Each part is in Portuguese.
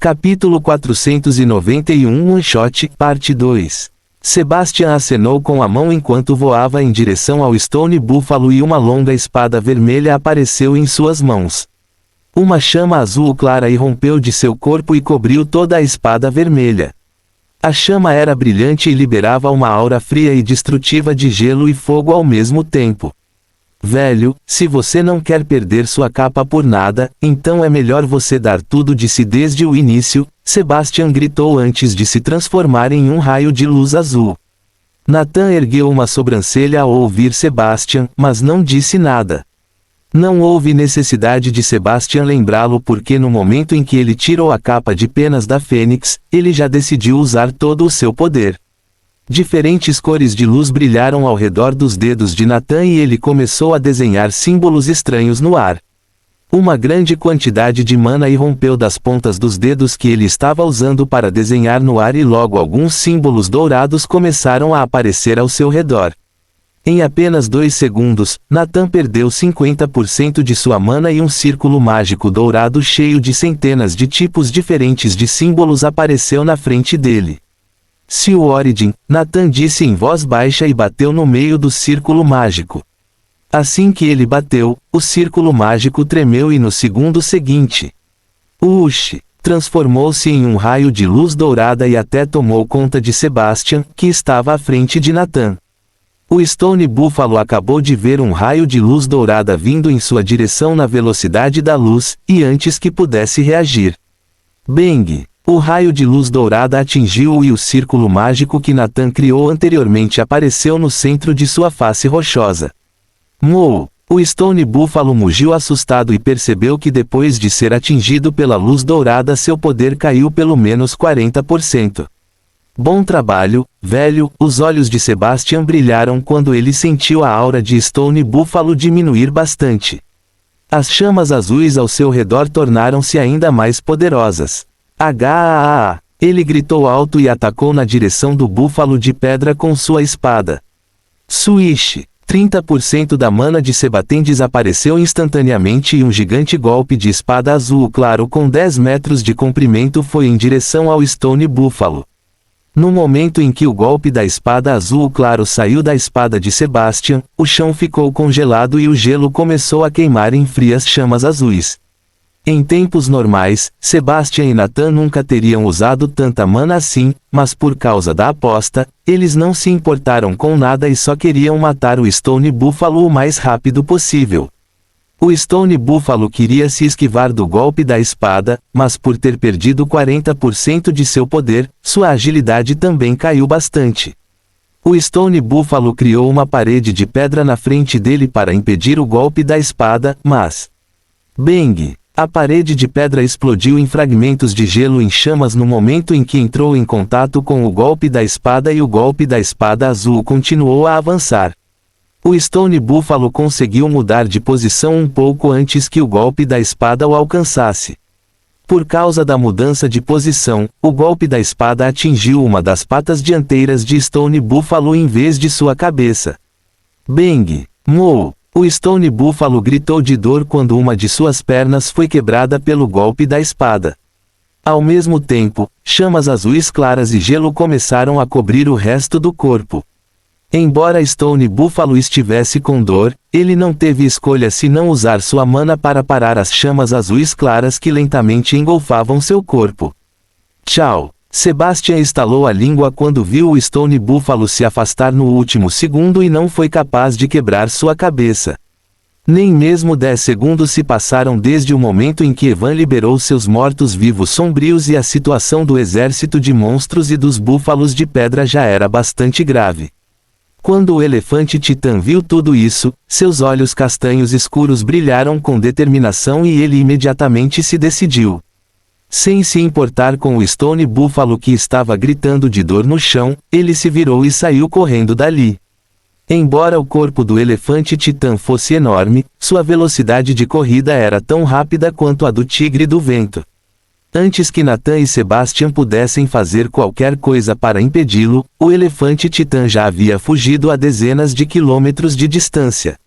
Capítulo 491 One Shot, Parte 2. Sebastian acenou com a mão enquanto voava em direção ao Stone Buffalo e uma longa espada vermelha apareceu em suas mãos. Uma chama azul clara irrompeu de seu corpo e cobriu toda a espada vermelha. A chama era brilhante e liberava uma aura fria e destrutiva de gelo e fogo ao mesmo tempo. Velho, se você não quer perder sua capa por nada, então é melhor você dar tudo de si desde o início, Sebastian gritou antes de se transformar em um raio de luz azul. Nathan ergueu uma sobrancelha ao ouvir Sebastian, mas não disse nada. Não houve necessidade de Sebastian lembrá-lo porque no momento em que ele tirou a capa de penas da Fênix, ele já decidiu usar todo o seu poder. Diferentes cores de luz brilharam ao redor dos dedos de Nathan e ele começou a desenhar símbolos estranhos no ar. Uma grande quantidade de mana irrompeu das pontas dos dedos que ele estava usando para desenhar no ar e logo alguns símbolos dourados começaram a aparecer ao seu redor. Em apenas 2 segundos, Nathan perdeu 50% de sua mana e um círculo mágico dourado cheio de centenas de tipos diferentes de símbolos apareceu na frente dele. Seu Origin, Nathan disse em voz baixa e bateu no meio do círculo mágico. Assim que ele bateu, o círculo mágico tremeu e no segundo seguinte, Ush! Transformou-se em um raio de luz dourada e até tomou conta de Sebastian, que estava à frente de Nathan. O Stone Buffalo acabou de ver um raio de luz dourada vindo em sua direção na velocidade da luz, e antes que pudesse reagir. Bang! O raio de luz dourada atingiu-o e o círculo mágico que Nathan criou anteriormente apareceu no centro de sua face rochosa. Mou! O Stone Buffalo mugiu assustado e percebeu que depois de ser atingido pela luz dourada seu poder caiu pelo menos 40%. Bom trabalho, velho, os olhos de Sebastian brilharam quando ele sentiu a aura de Stone Buffalo diminuir bastante. As chamas azuis ao seu redor tornaram-se ainda mais poderosas. H! Ele gritou alto e atacou na direção do búfalo de pedra com sua espada. Swish! 30% da mana de Sebastian desapareceu instantaneamente e um gigante golpe de espada azul claro com 10 metros de comprimento foi em direção ao Stone Buffalo. No momento em que o golpe da espada azul claro saiu da espada de Sebastian, o chão ficou congelado e o gelo começou a queimar em frias chamas azuis. Em tempos normais, Sebastian e Nathan nunca teriam usado tanta mana assim, mas por causa da aposta, eles não se importaram com nada e só queriam matar o Stone Buffalo o mais rápido possível. O Stone Buffalo queria se esquivar do golpe da espada, mas por ter perdido 40% de seu poder, sua agilidade também caiu bastante. O Stone Buffalo criou uma parede de pedra na frente dele para impedir o golpe da espada, mas... Bang! A parede de pedra explodiu em fragmentos de gelo em chamas no momento em que entrou em contato com o golpe da espada e o golpe da espada azul continuou a avançar. O Stone Buffalo conseguiu mudar de posição um pouco antes que o golpe da espada o alcançasse. Por causa da mudança de posição, o golpe da espada atingiu uma das patas dianteiras de Stone Buffalo em vez de sua cabeça. Bang! Mou! O Stone Buffalo gritou de dor quando uma de suas pernas foi quebrada pelo golpe da espada. Ao mesmo tempo, chamas azuis claras e gelo começaram a cobrir o resto do corpo. Embora Stone Buffalo estivesse com dor, ele não teve escolha senão usar sua mana para parar as chamas azuis claras que lentamente engolfavam seu corpo. Tchau! Sebastian estalou a língua quando viu o Stone Buffalo se afastar no último segundo e não foi capaz de quebrar sua cabeça. Nem mesmo 10 segundos se passaram desde o momento em que Evan liberou seus mortos-vivos sombrios e a situação do exército de monstros e dos búfalos de pedra já era bastante grave. Quando o elefante titã viu tudo isso, seus olhos castanhos escuros brilharam com determinação e ele imediatamente se decidiu. Sem se importar com o Stone Buffalo que estava gritando de dor no chão, ele se virou e saiu correndo dali. Embora o corpo do elefante titã fosse enorme, sua velocidade de corrida era tão rápida quanto a do tigre do vento. Antes que Nathan e Sebastian pudessem fazer qualquer coisa para impedi-lo, o elefante titã já havia fugido a dezenas de quilômetros de distância.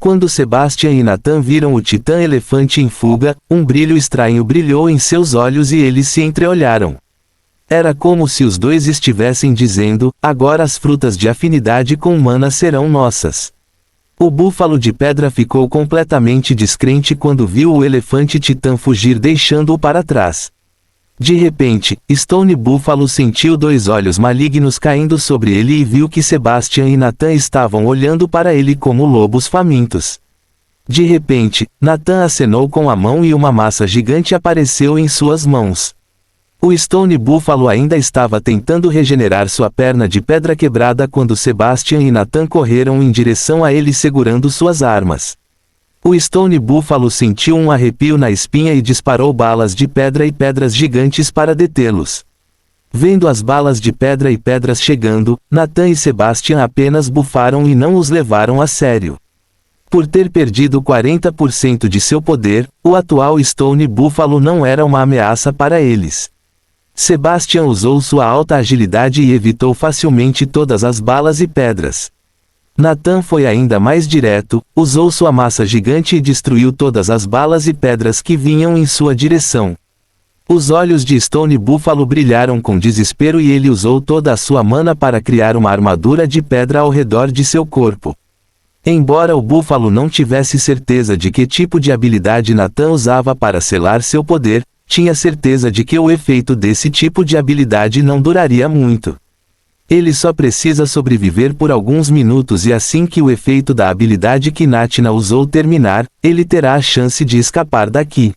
Quando Sebastian e Nathan viram o titã elefante em fuga, um brilho estranho brilhou em seus olhos e eles se entreolharam. Era como se os dois estivessem dizendo: agora as frutas de afinidade com Mana serão nossas. O búfalo de pedra ficou completamente descrente quando viu o elefante titã fugir deixando-o para trás. De repente, Stone Buffalo sentiu dois olhos malignos caindo sobre ele e viu que Sebastian e Nathan estavam olhando para ele como lobos famintos. De repente, Nathan acenou com a mão e uma massa gigante apareceu em suas mãos. O Stone Buffalo ainda estava tentando regenerar sua perna de pedra quebrada quando Sebastian e Nathan correram em direção a ele segurando suas armas. O Stone Buffalo sentiu um arrepio na espinha e disparou balas de pedra e pedras gigantes para detê-los. Vendo as balas de pedra e pedras chegando, Nathan e Sebastian apenas bufaram e não os levaram a sério. Por ter perdido 40% de seu poder, o atual Stone Buffalo não era uma ameaça para eles. Sebastian usou sua alta agilidade e evitou facilmente todas as balas e pedras. Nathan foi ainda mais direto, usou sua massa gigante e destruiu todas as balas e pedras que vinham em sua direção. Os olhos de Stone Buffalo brilharam com desespero e ele usou toda a sua mana para criar uma armadura de pedra ao redor de seu corpo. Embora o búfalo não tivesse certeza de que tipo de habilidade Nathan usava para selar seu poder, tinha certeza de que o efeito desse tipo de habilidade não duraria muito. Ele só precisa sobreviver por alguns minutos e assim que o efeito da habilidade que Nathan usou terminar, ele terá a chance de escapar daqui.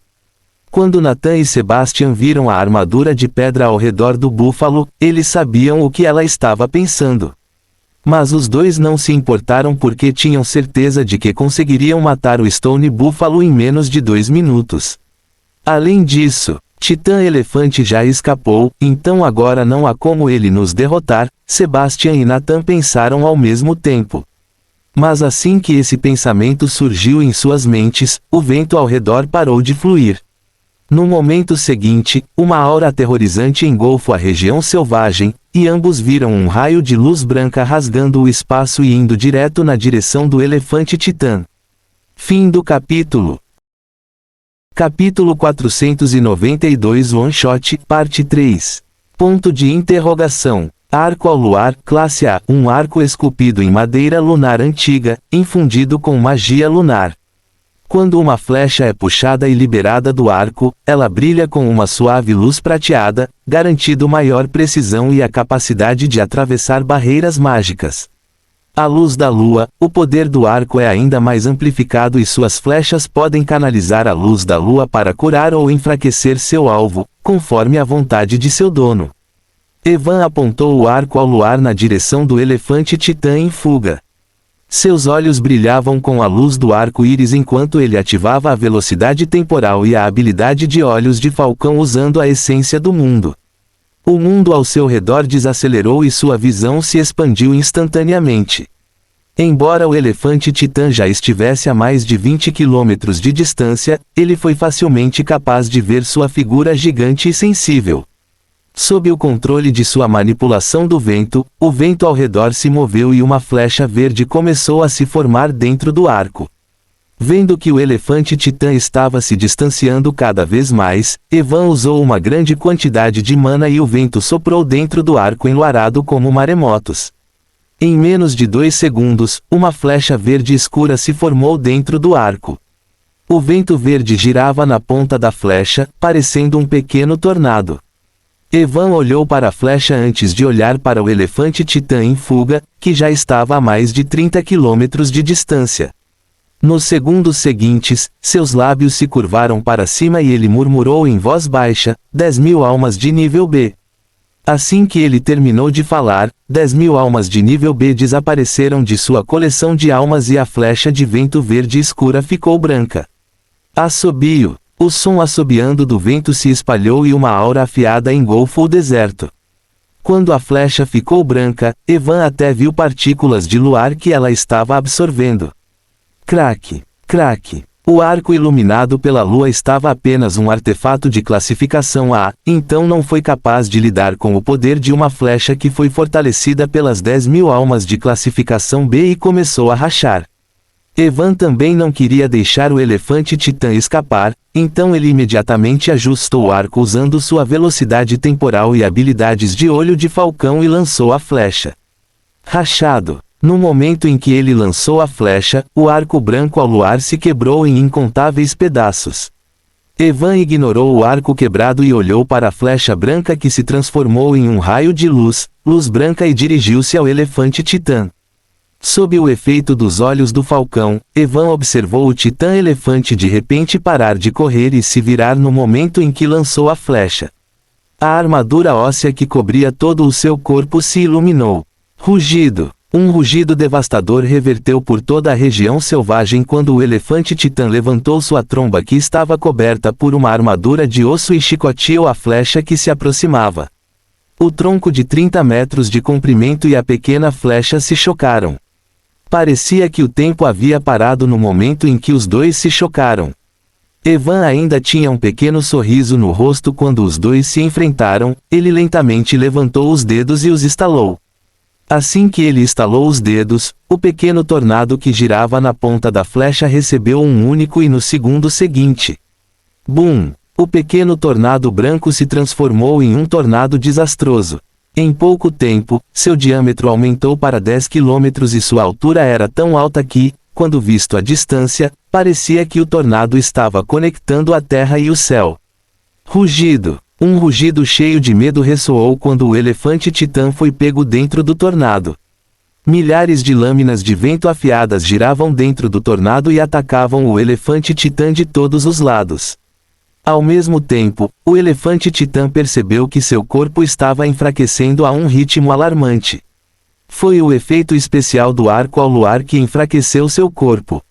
Quando Nathan e Sebastian viram a armadura de pedra ao redor do búfalo, eles sabiam o que ela estava pensando. Mas os dois não se importaram porque tinham certeza de que conseguiriam matar o Stone Buffalo em menos de 2 minutos. Além disso, Titã Elefante já escapou, então agora não há como ele nos derrotar, Sebastian e Nathan pensaram ao mesmo tempo. Mas assim que esse pensamento surgiu em suas mentes, o vento ao redor parou de fluir. No momento seguinte, uma aura aterrorizante engolfou a região selvagem, e ambos viram um raio de luz branca rasgando o espaço e indo direto na direção do elefante titã. Fim do capítulo. Capítulo 492 One Shot, Parte 3. Ponto de interrogação. Arco ao luar, classe A, um arco esculpido em madeira lunar antiga, infundido com magia lunar. Quando uma flecha é puxada e liberada do arco, ela brilha com uma suave luz prateada, garantindo maior precisão e a capacidade de atravessar barreiras mágicas. À luz da lua, o poder do arco é ainda mais amplificado e suas flechas podem canalizar a luz da lua para curar ou enfraquecer seu alvo, conforme a vontade de seu dono. Evan apontou o arco ao luar na direção do elefante titã em fuga. Seus olhos brilhavam com a luz do arco-íris enquanto ele ativava a velocidade temporal e a habilidade de olhos de falcão usando a essência do mundo. O mundo ao seu redor desacelerou e sua visão se expandiu instantaneamente. Embora o elefante titã já estivesse a mais de 20 quilômetros de distância, ele foi facilmente capaz de ver sua figura gigante e sensível. Sob o controle de sua manipulação do vento, o vento ao redor se moveu e uma flecha verde começou a se formar dentro do arco. Vendo que o elefante titã estava se distanciando cada vez mais, Evan usou uma grande quantidade de mana e o vento soprou dentro do arco enluarado como maremotos. Em menos de 2 segundos, uma flecha verde escura se formou dentro do arco. O vento verde girava na ponta da flecha, parecendo um pequeno tornado. Evan olhou para a flecha antes de olhar para o elefante titã em fuga, que já estava a mais de 30 quilômetros de distância. Nos segundos seguintes, seus lábios se curvaram para cima e ele murmurou em voz baixa, 10.000 almas de nível B. Assim que ele terminou de falar, 10.000 almas de nível B desapareceram de sua coleção de almas e a flecha de vento verde escura ficou branca. Assobio. O som assobiando do vento se espalhou e uma aura afiada engolfou o deserto. Quando a flecha ficou branca, Evan até viu partículas de luar que ela estava absorvendo. Crack, crack. O arco iluminado pela lua estava apenas um artefato de classificação A, então não foi capaz de lidar com o poder de uma flecha que foi fortalecida pelas 10.000 almas de classificação B e começou a rachar. Evan também não queria deixar o elefante titã escapar, então ele imediatamente ajustou o arco usando sua velocidade temporal e habilidades de olho de falcão e lançou a flecha. Rachado. No momento em que ele lançou a flecha, o arco branco ao luar se quebrou em incontáveis pedaços. Evan ignorou o arco quebrado e olhou para a flecha branca que se transformou em um raio de luz branca e dirigiu-se ao elefante titã. Sob o efeito dos olhos do falcão, Evan observou o titã-elefante de repente parar de correr e se virar no momento em que lançou a flecha. A armadura óssea que cobria todo o seu corpo se iluminou. Rugido. Um rugido devastador reverteu por toda a região selvagem quando o elefante titã levantou sua tromba que estava coberta por uma armadura de osso e chicoteou a flecha que se aproximava. O tronco de 30 metros de comprimento e a pequena flecha se chocaram. Parecia que o tempo havia parado no momento em que os dois se chocaram. Evan ainda tinha um pequeno sorriso no rosto quando os dois se enfrentaram. Ele lentamente levantou os dedos e os estalou. Assim que ele estalou os dedos, o pequeno tornado que girava na ponta da flecha recebeu um único e no segundo seguinte. Bum! O pequeno tornado branco se transformou em um tornado desastroso. Em pouco tempo, seu diâmetro aumentou para 10 quilômetros e sua altura era tão alta que, quando visto à distância, parecia que o tornado estava conectando a terra e o céu. Rugido. Um rugido cheio de medo ressoou quando o elefante titã foi pego dentro do tornado. Milhares de lâminas de vento afiadas giravam dentro do tornado e atacavam o elefante titã de todos os lados. Ao mesmo tempo, o elefante titã percebeu que seu corpo estava enfraquecendo a um ritmo alarmante. Foi o efeito especial do arco ao luar que enfraqueceu seu corpo.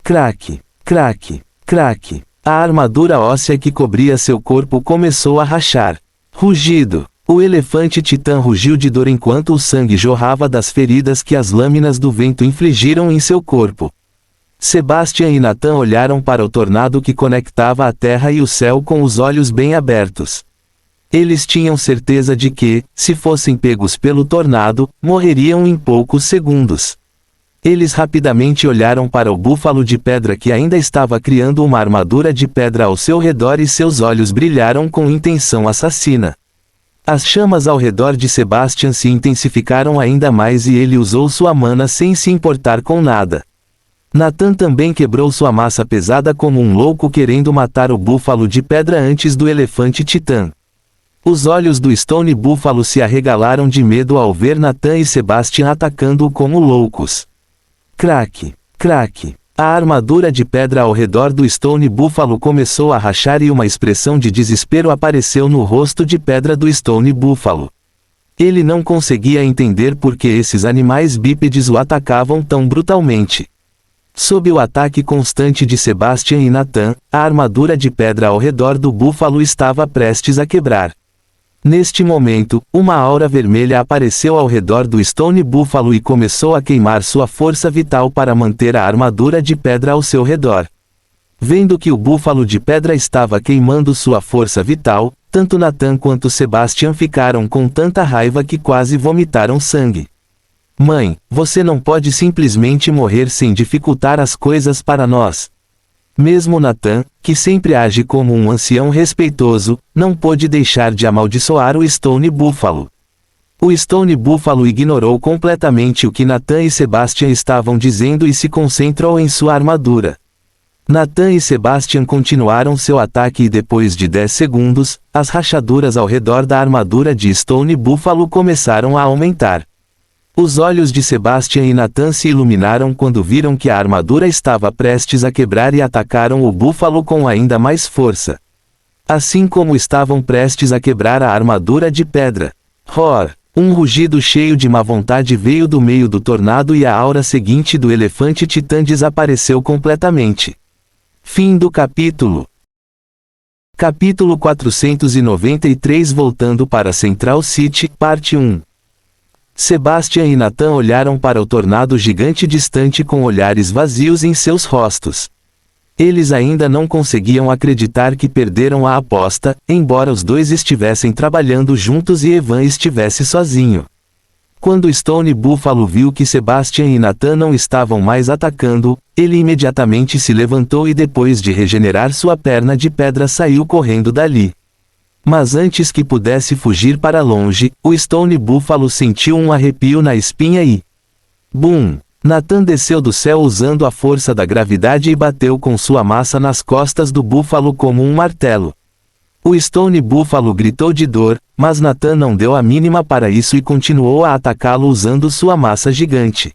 Craque, craque, craque. A armadura óssea que cobria seu corpo começou a rachar. Rugido. O elefante titã rugiu de dor enquanto o sangue jorrava das feridas que as lâminas do vento infligiram em seu corpo. Sebastian e Nathan olharam para o tornado que conectava a terra e o céu com os olhos bem abertos. Eles tinham certeza de que, se fossem pegos pelo tornado, morreriam em poucos segundos. Eles rapidamente olharam para o búfalo de pedra que ainda estava criando uma armadura de pedra ao seu redor e seus olhos brilharam com intenção assassina. As chamas ao redor de Sebastian se intensificaram ainda mais e ele usou sua mana sem se importar com nada. Nathan também quebrou sua massa pesada como um louco querendo matar o búfalo de pedra antes do elefante titã. Os olhos do Stone Búfalo se arregalaram de medo ao ver Nathan e Sebastian atacando-o como loucos. Craque, craque. A armadura de pedra ao redor do Stone Búfalo começou a rachar e uma expressão de desespero apareceu no rosto de pedra do Stone Búfalo. Ele não conseguia entender por que esses animais bípedes o atacavam tão brutalmente. Sob o ataque constante de Sebastian e Nathan, a armadura de pedra ao redor do búfalo estava prestes a quebrar. Neste momento, uma aura vermelha apareceu ao redor do Stone Búfalo e começou a queimar sua força vital para manter a armadura de pedra ao seu redor. Vendo que o búfalo de pedra estava queimando sua força vital, tanto Nathan quanto Sebastian ficaram com tanta raiva que quase vomitaram sangue. Mãe, você não pode simplesmente morrer sem dificultar as coisas para nós. Mesmo Nathan, que sempre age como um ancião respeitoso, não pôde deixar de amaldiçoar o Stone Búfalo. O Stone Búfalo ignorou completamente o que Nathan e Sebastian estavam dizendo e se concentrou em sua armadura. Nathan e Sebastian continuaram seu ataque e depois de 10 segundos, as rachaduras ao redor da armadura de Stone Búfalo começaram a aumentar. Os olhos de Sebastian e Nathan se iluminaram quando viram que a armadura estava prestes a quebrar e atacaram o búfalo com ainda mais força. Assim como estavam prestes a quebrar a armadura de pedra. Roar! Um rugido cheio de má vontade veio do meio do tornado e a aura seguinte do elefante titã desapareceu completamente. Fim do capítulo. Capítulo 493 Voltando para Central City, Parte 1. Sebastian e Nathan olharam para o tornado gigante distante com olhares vazios em seus rostos. Eles ainda não conseguiam acreditar que perderam a aposta, embora os dois estivessem trabalhando juntos e Evan estivesse sozinho. Quando Stone Buffalo viu que Sebastian e Nathan não estavam mais atacando, ele imediatamente se levantou e depois de regenerar sua perna de pedra saiu correndo dali. Mas antes que pudesse fugir para longe, o Stone Buffalo sentiu um arrepio na espinha e... Bum! Nathan desceu do céu usando a força da gravidade e bateu com sua massa nas costas do búfalo como um martelo. O Stone Buffalo gritou de dor, mas Nathan não deu a mínima para isso e continuou a atacá-lo usando sua massa gigante.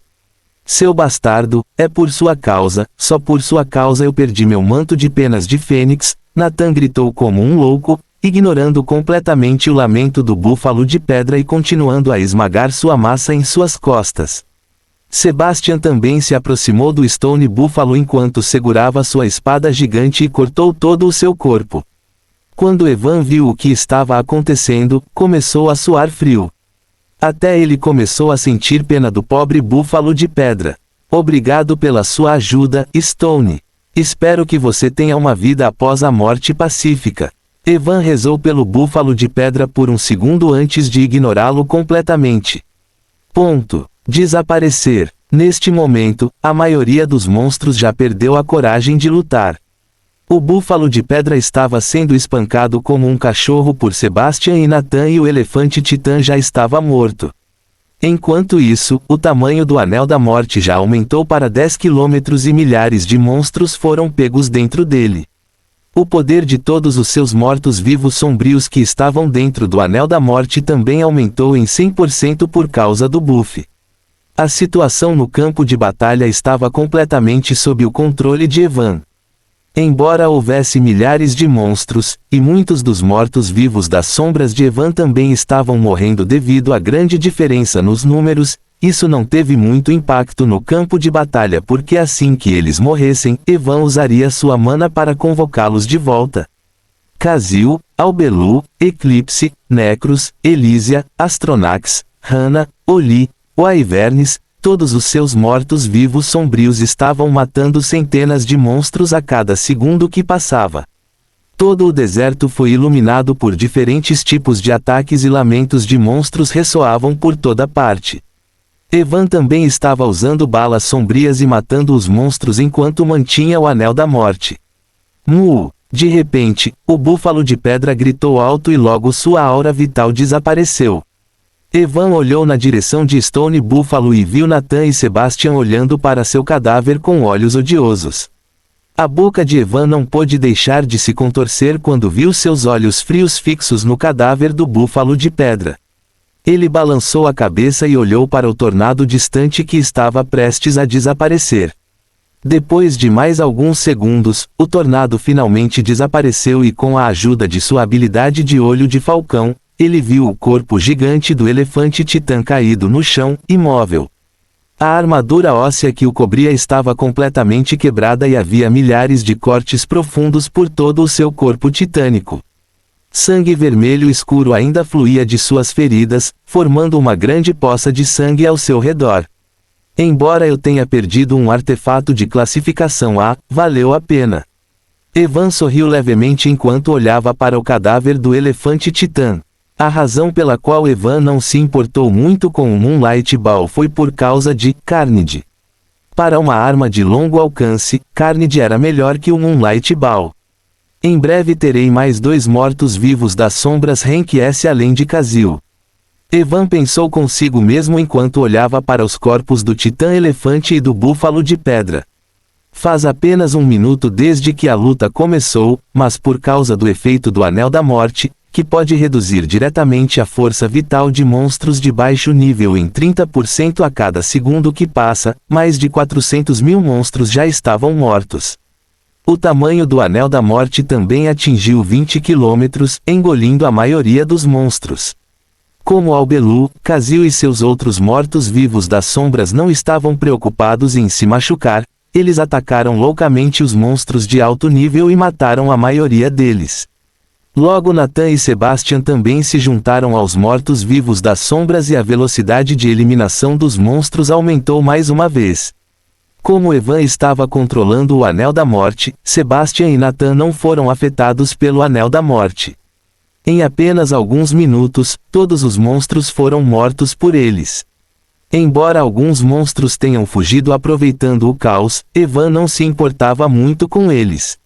Seu bastardo, é por sua causa, só por sua causa eu perdi meu manto de penas de fênix, Nathan gritou como um louco, ignorando completamente o lamento do búfalo de pedra e continuando a esmagar sua massa em suas costas. Sebastian também se aproximou do Stone Buffalo enquanto segurava sua espada gigante e cortou todo o seu corpo. Quando Evan viu o que estava acontecendo, começou a suar frio. Até ele começou a sentir pena do pobre búfalo de pedra. Obrigado pela sua ajuda, Stone. Espero que você tenha uma vida após a morte pacífica. Evan rezou pelo búfalo de pedra por um segundo antes de ignorá-lo completamente. Desaparecer. Neste momento, a maioria dos monstros já perdeu a coragem de lutar. O búfalo de pedra estava sendo espancado como um cachorro por Sebastian e Nathan e o elefante titã já estava morto. Enquanto isso, o tamanho do Anel da Morte já aumentou para 10 quilômetros e milhares de monstros foram pegos dentro dele. O poder de todos os seus mortos-vivos sombrios que estavam dentro do Anel da Morte também aumentou em 100% por causa do buff. A situação no campo de batalha estava completamente sob o controle de Evan. Embora houvesse milhares de monstros, e muitos dos mortos-vivos das sombras de Evan também estavam morrendo devido à grande diferença nos números, isso não teve muito impacto no campo de batalha porque assim que eles morressem, Evan usaria sua mana para convocá-los de volta. Khazil, Albelu, Eclipse, Necros, Elysia, Astronax, Hana, Oli, Wyverns, todos os seus mortos-vivos sombrios estavam matando centenas de monstros a cada segundo que passava. Todo o deserto foi iluminado por diferentes tipos de ataques e lamentos de monstros ressoavam por toda parte. Evan também estava usando balas sombrias e matando os monstros enquanto mantinha o Anel da Morte. Mu! De repente, o búfalo de pedra gritou alto e logo sua aura vital desapareceu. Evan olhou na direção de Stone Buffalo e viu Nathan e Sebastian olhando para seu cadáver com olhos odiosos. A boca de Evan não pôde deixar de se contorcer quando viu seus olhos frios fixos no cadáver do búfalo de pedra. Ele balançou a cabeça e olhou para o tornado distante que estava prestes a desaparecer. Depois de mais alguns segundos, o tornado finalmente desapareceu e com a ajuda de sua habilidade de olho de falcão, ele viu o corpo gigante do elefante titã caído no chão, imóvel. A armadura óssea que o cobria estava completamente quebrada e havia milhares de cortes profundos por todo o seu corpo titânico. Sangue vermelho escuro ainda fluía de suas feridas, formando uma grande poça de sangue ao seu redor. Embora eu tenha perdido um artefato de classificação A, valeu a pena. Evan sorriu levemente enquanto olhava para o cadáver do elefante titã. A razão pela qual Evan não se importou muito com o Moonlight Ball foi por causa de Carnage. Para uma arma de longo alcance, Carnage era melhor que o Moonlight Ball. Em breve terei mais 2 mortos-vivos das sombras Rank S além de Khazil. Evan pensou consigo mesmo enquanto olhava para os corpos do Titã Elefante e do Búfalo de Pedra. Faz apenas 1 minuto desde que a luta começou, mas por causa do efeito do Anel da Morte, que pode reduzir diretamente a força vital de monstros de baixo nível em 30% a cada segundo que passa, mais de 400 mil monstros já estavam mortos. O tamanho do Anel da Morte também atingiu 20 km, engolindo a maioria dos monstros. Como Albelu, Khazil e seus outros mortos-vivos das sombras não estavam preocupados em se machucar, eles atacaram loucamente os monstros de alto nível e mataram a maioria deles. Logo Nathan e Sebastian também se juntaram aos mortos-vivos das sombras e a velocidade de eliminação dos monstros aumentou mais uma vez. Como Evan estava controlando o Anel da Morte, Sebastian e Nathan não foram afetados pelo Anel da Morte. Em apenas alguns minutos, todos os monstros foram mortos por eles. Embora alguns monstros tenham fugido aproveitando o caos, Evan não se importava muito com eles.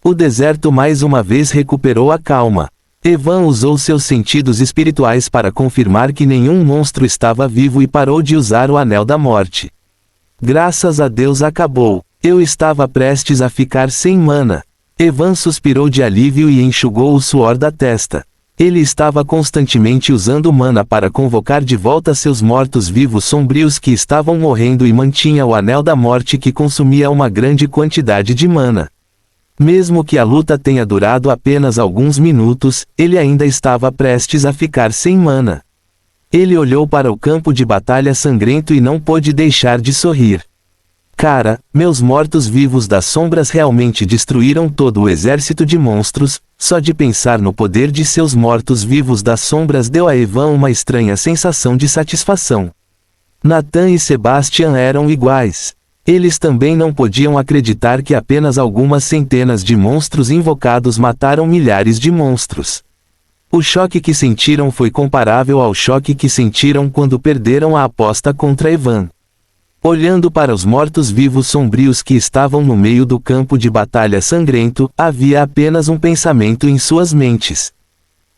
O deserto mais uma vez recuperou a calma. Evan usou seus sentidos espirituais para confirmar que nenhum monstro estava vivo e parou de usar o Anel da Morte. Graças a Deus acabou. Eu estava prestes a ficar sem mana. Evan suspirou de alívio e enxugou o suor da testa. Ele estava constantemente usando mana para convocar de volta seus mortos-vivos sombrios que estavam morrendo e mantinha o Anel da Morte que consumia uma grande quantidade de mana. Mesmo que a luta tenha durado apenas alguns minutos, ele ainda estava prestes a ficar sem mana. Ele olhou para o campo de batalha sangrento e não pôde deixar de sorrir. Cara, meus mortos-vivos das sombras realmente destruíram todo o exército de monstros. Só de pensar no poder de seus mortos-vivos das sombras deu a Evan uma estranha sensação de satisfação. Nathan e Sebastian eram iguais. Eles também não podiam acreditar que apenas algumas centenas de monstros invocados mataram milhares de monstros. O choque que sentiram foi comparável ao choque que sentiram quando perderam a aposta contra Evan. Olhando para os mortos-vivos sombrios que estavam no meio do campo de batalha sangrento, havia apenas um pensamento em suas mentes.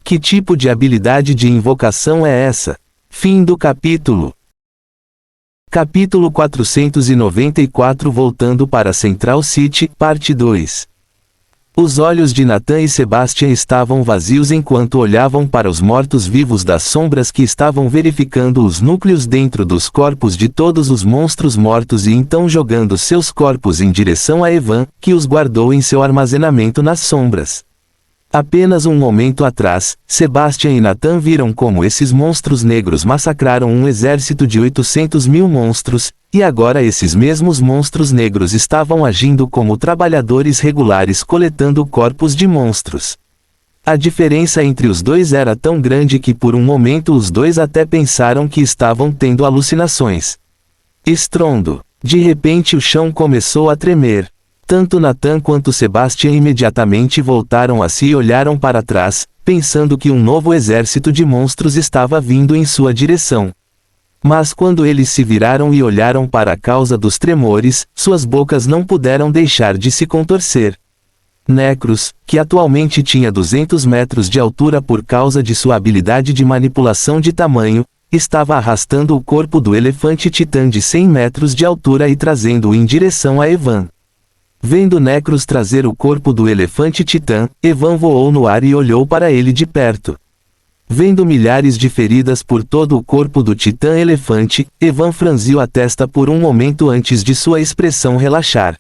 Que tipo de habilidade de invocação é essa? Fim do capítulo. Capítulo 494 Voltando para Central City, Parte 2. Os olhos de Nathan e Sebastian estavam vazios enquanto olhavam para os mortos-vivos das sombras que estavam verificando os núcleos dentro dos corpos de todos os monstros mortos e então jogando seus corpos em direção a Evan, que os guardou em seu armazenamento nas sombras. Apenas um momento atrás, Sebastian e Nathan viram como esses monstros negros massacraram um exército de 800.000 monstros, e agora esses mesmos monstros negros estavam agindo como trabalhadores regulares coletando corpos de monstros. A diferença entre os dois era tão grande que por um momento os dois até pensaram que estavam tendo alucinações. Estrondo. De repente o chão começou a tremer. Tanto Nathan quanto Sebastian imediatamente voltaram a si e olharam para trás, pensando que um novo exército de monstros estava vindo em sua direção. Mas quando eles se viraram e olharam para a causa dos tremores, suas bocas não puderam deixar de se contorcer. Necros, que atualmente tinha 200 metros de altura por causa de sua habilidade de manipulação de tamanho, estava arrastando o corpo do elefante titã de 100 metros de altura e trazendo-o em direção a Evan. Vendo Necros trazer o corpo do elefante titã, Evan voou no ar e olhou para ele de perto. Vendo milhares de feridas por todo o corpo do titã elefante, Evan franziu a testa por um momento antes de sua expressão relaxar.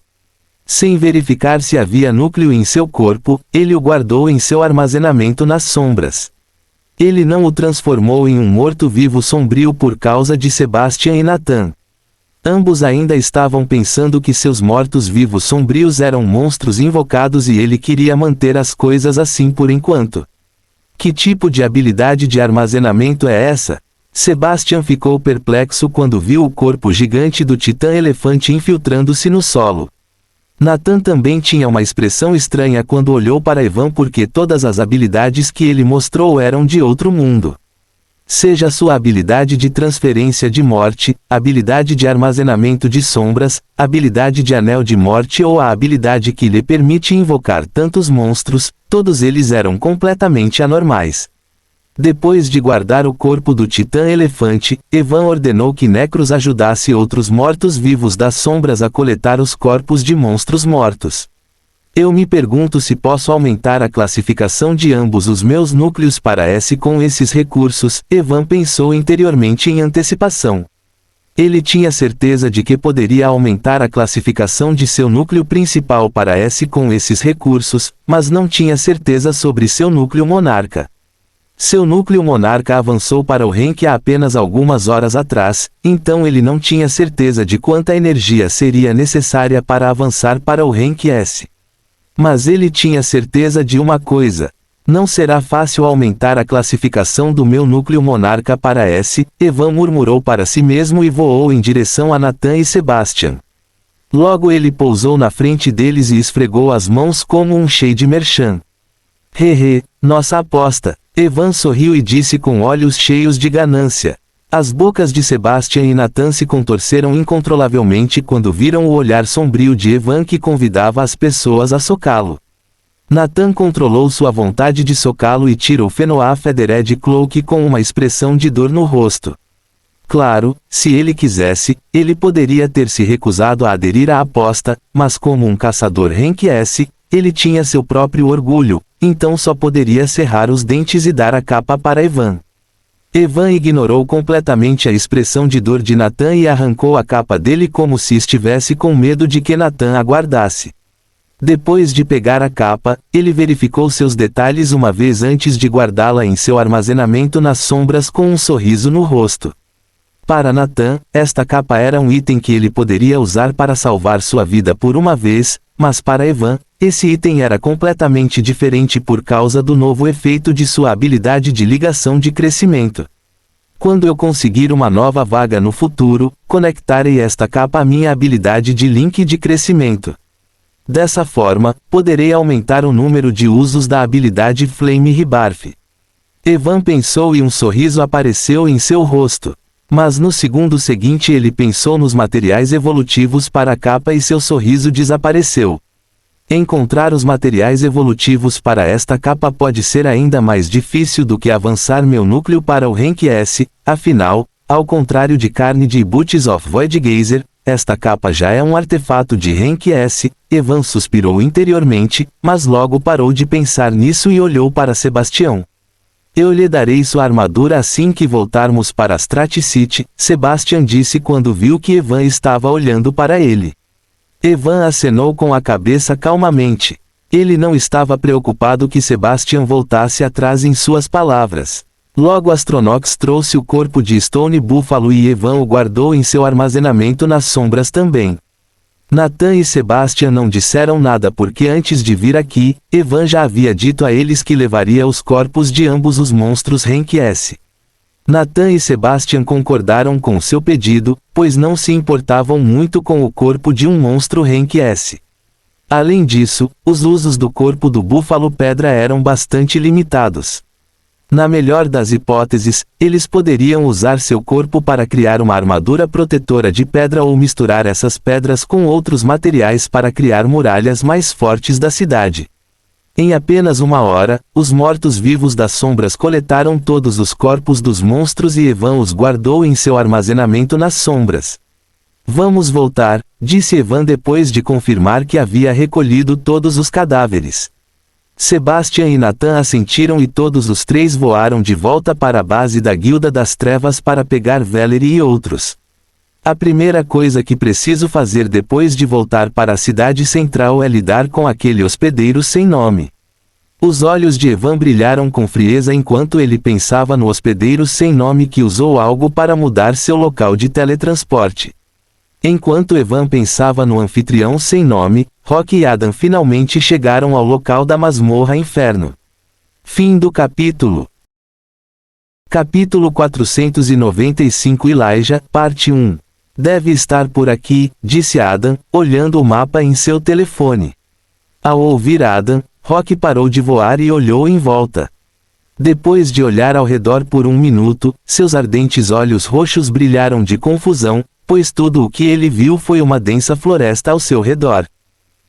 Sem verificar se havia núcleo em seu corpo, ele o guardou em seu armazenamento nas sombras. Ele não o transformou em um morto-vivo sombrio por causa de Sebastian e Nathan. Ambos ainda estavam pensando que seus mortos-vivos sombrios eram monstros invocados e ele queria manter as coisas assim por enquanto. Que tipo de habilidade de armazenamento é essa? Sebastian ficou perplexo quando viu o corpo gigante do titã elefante infiltrando-se no solo. Nathan também tinha uma expressão estranha quando olhou para Evan porque todas as habilidades que ele mostrou eram de outro mundo. Seja sua habilidade de transferência de morte, habilidade de armazenamento de sombras, habilidade de anel de morte ou a habilidade que lhe permite invocar tantos monstros, todos eles eram completamente anormais. Depois de guardar o corpo do titã elefante, Evan ordenou que Necros ajudasse outros mortos-vivos das sombras a coletar os corpos de monstros mortos. Eu me pergunto se posso aumentar a classificação de ambos os meus núcleos para S com esses recursos, Evan pensou interiormente em antecipação. Ele tinha certeza de que poderia aumentar a classificação de seu núcleo principal para S com esses recursos, mas não tinha certeza sobre seu núcleo monarca. Seu núcleo monarca avançou para o rank há apenas algumas horas atrás, então ele não tinha certeza de quanta energia seria necessária para avançar para o rank S. Mas ele tinha certeza de uma coisa: não será fácil aumentar a classificação do meu núcleo monarca para S, Evan murmurou para si mesmo e voou em direção a Nathan e Sebastian. Logo ele pousou na frente deles e esfregou as mãos como um Shade Merchan. Hehe, nossa aposta. Evan sorriu e disse com olhos cheios de ganância. As bocas de Sebastian e Nathan se contorceram incontrolavelmente quando viram o olhar sombrio de Evan que convidava as pessoas a socá-lo. Nathan controlou sua vontade de socá-lo e tirou Fenoa Feathered Cloak com uma expressão de dor no rosto. Claro, se ele quisesse, ele poderia ter se recusado a aderir à aposta, mas como um caçador Rank S, ele tinha seu próprio orgulho, então só poderia cerrar os dentes e dar a capa para Evan. Evan ignorou completamente a expressão de dor de Nathan e arrancou a capa dele como se estivesse com medo de que Nathan a guardasse. Depois de pegar a capa, ele verificou seus detalhes uma vez antes de guardá-la em seu armazenamento nas sombras com um sorriso no rosto. Para Nathan, esta capa era um item que ele poderia usar para salvar sua vida por uma vez, mas para Evan, esse item era completamente diferente por causa do novo efeito de sua habilidade de ligação de crescimento. Quando eu conseguir uma nova vaga no futuro, conectarei esta capa à minha habilidade de link de crescimento. Dessa forma, poderei aumentar o número de usos da habilidade Flame Rebirth. Evan pensou e um sorriso apareceu em seu rosto. Mas no segundo seguinte ele pensou nos materiais evolutivos para a capa e seu sorriso desapareceu. Encontrar os materiais evolutivos para esta capa pode ser ainda mais difícil do que avançar meu núcleo para o Rank S, afinal, ao contrário de Carnage e Boots of Void Geyser, esta capa já é um artefato de Rank S. Evan suspirou interiormente, mas logo parou de pensar nisso e olhou para Sebastião. Eu lhe darei sua armadura assim que voltarmos para Strat City, Sebastian disse quando viu que Evan estava olhando para ele. Evan acenou com a cabeça calmamente. Ele não estava preocupado que Sebastian voltasse atrás em suas palavras. Logo Astronox trouxe o corpo de Stone Buffalo e Evan o guardou em seu armazenamento nas sombras também. Nathan e Sebastian não disseram nada porque antes de vir aqui, Evan já havia dito a eles que levaria os corpos de ambos os monstros Rank S. Nathan e Sebastian concordaram com seu pedido, pois não se importavam muito com o corpo de um monstro Rank S. Além disso, os usos do corpo do Búfalo Pedra eram bastante limitados. Na melhor das hipóteses, eles poderiam usar seu corpo para criar uma armadura protetora de pedra ou misturar essas pedras com outros materiais para criar muralhas mais fortes da cidade. Em apenas uma hora, os mortos-vivos das sombras coletaram todos os corpos dos monstros e Evan os guardou em seu armazenamento nas sombras. Vamos voltar, disse Evan depois de confirmar que havia recolhido todos os cadáveres. Sebastian e Nathan assentiram e todos os três voaram de volta para a base da Guilda das Trevas para pegar Valerie e outros. A primeira coisa que preciso fazer depois de voltar para a cidade central é lidar com aquele hospedeiro sem nome. Os olhos de Evan brilharam com frieza enquanto ele pensava no hospedeiro sem nome que usou algo para mudar seu local de teletransporte. Enquanto Evan pensava no anfitrião sem nome, Rock e Adam finalmente chegaram ao local da masmorra Inferno. Fim do capítulo. Capítulo 495 Elijah, parte 1. Deve estar por aqui, disse Adam, olhando o mapa em seu telefone. Ao ouvir Adam, Rock parou de voar e olhou em volta. Depois de olhar ao redor por um minuto, seus ardentes olhos roxos brilharam de confusão, pois tudo o que ele viu foi uma densa floresta ao seu redor.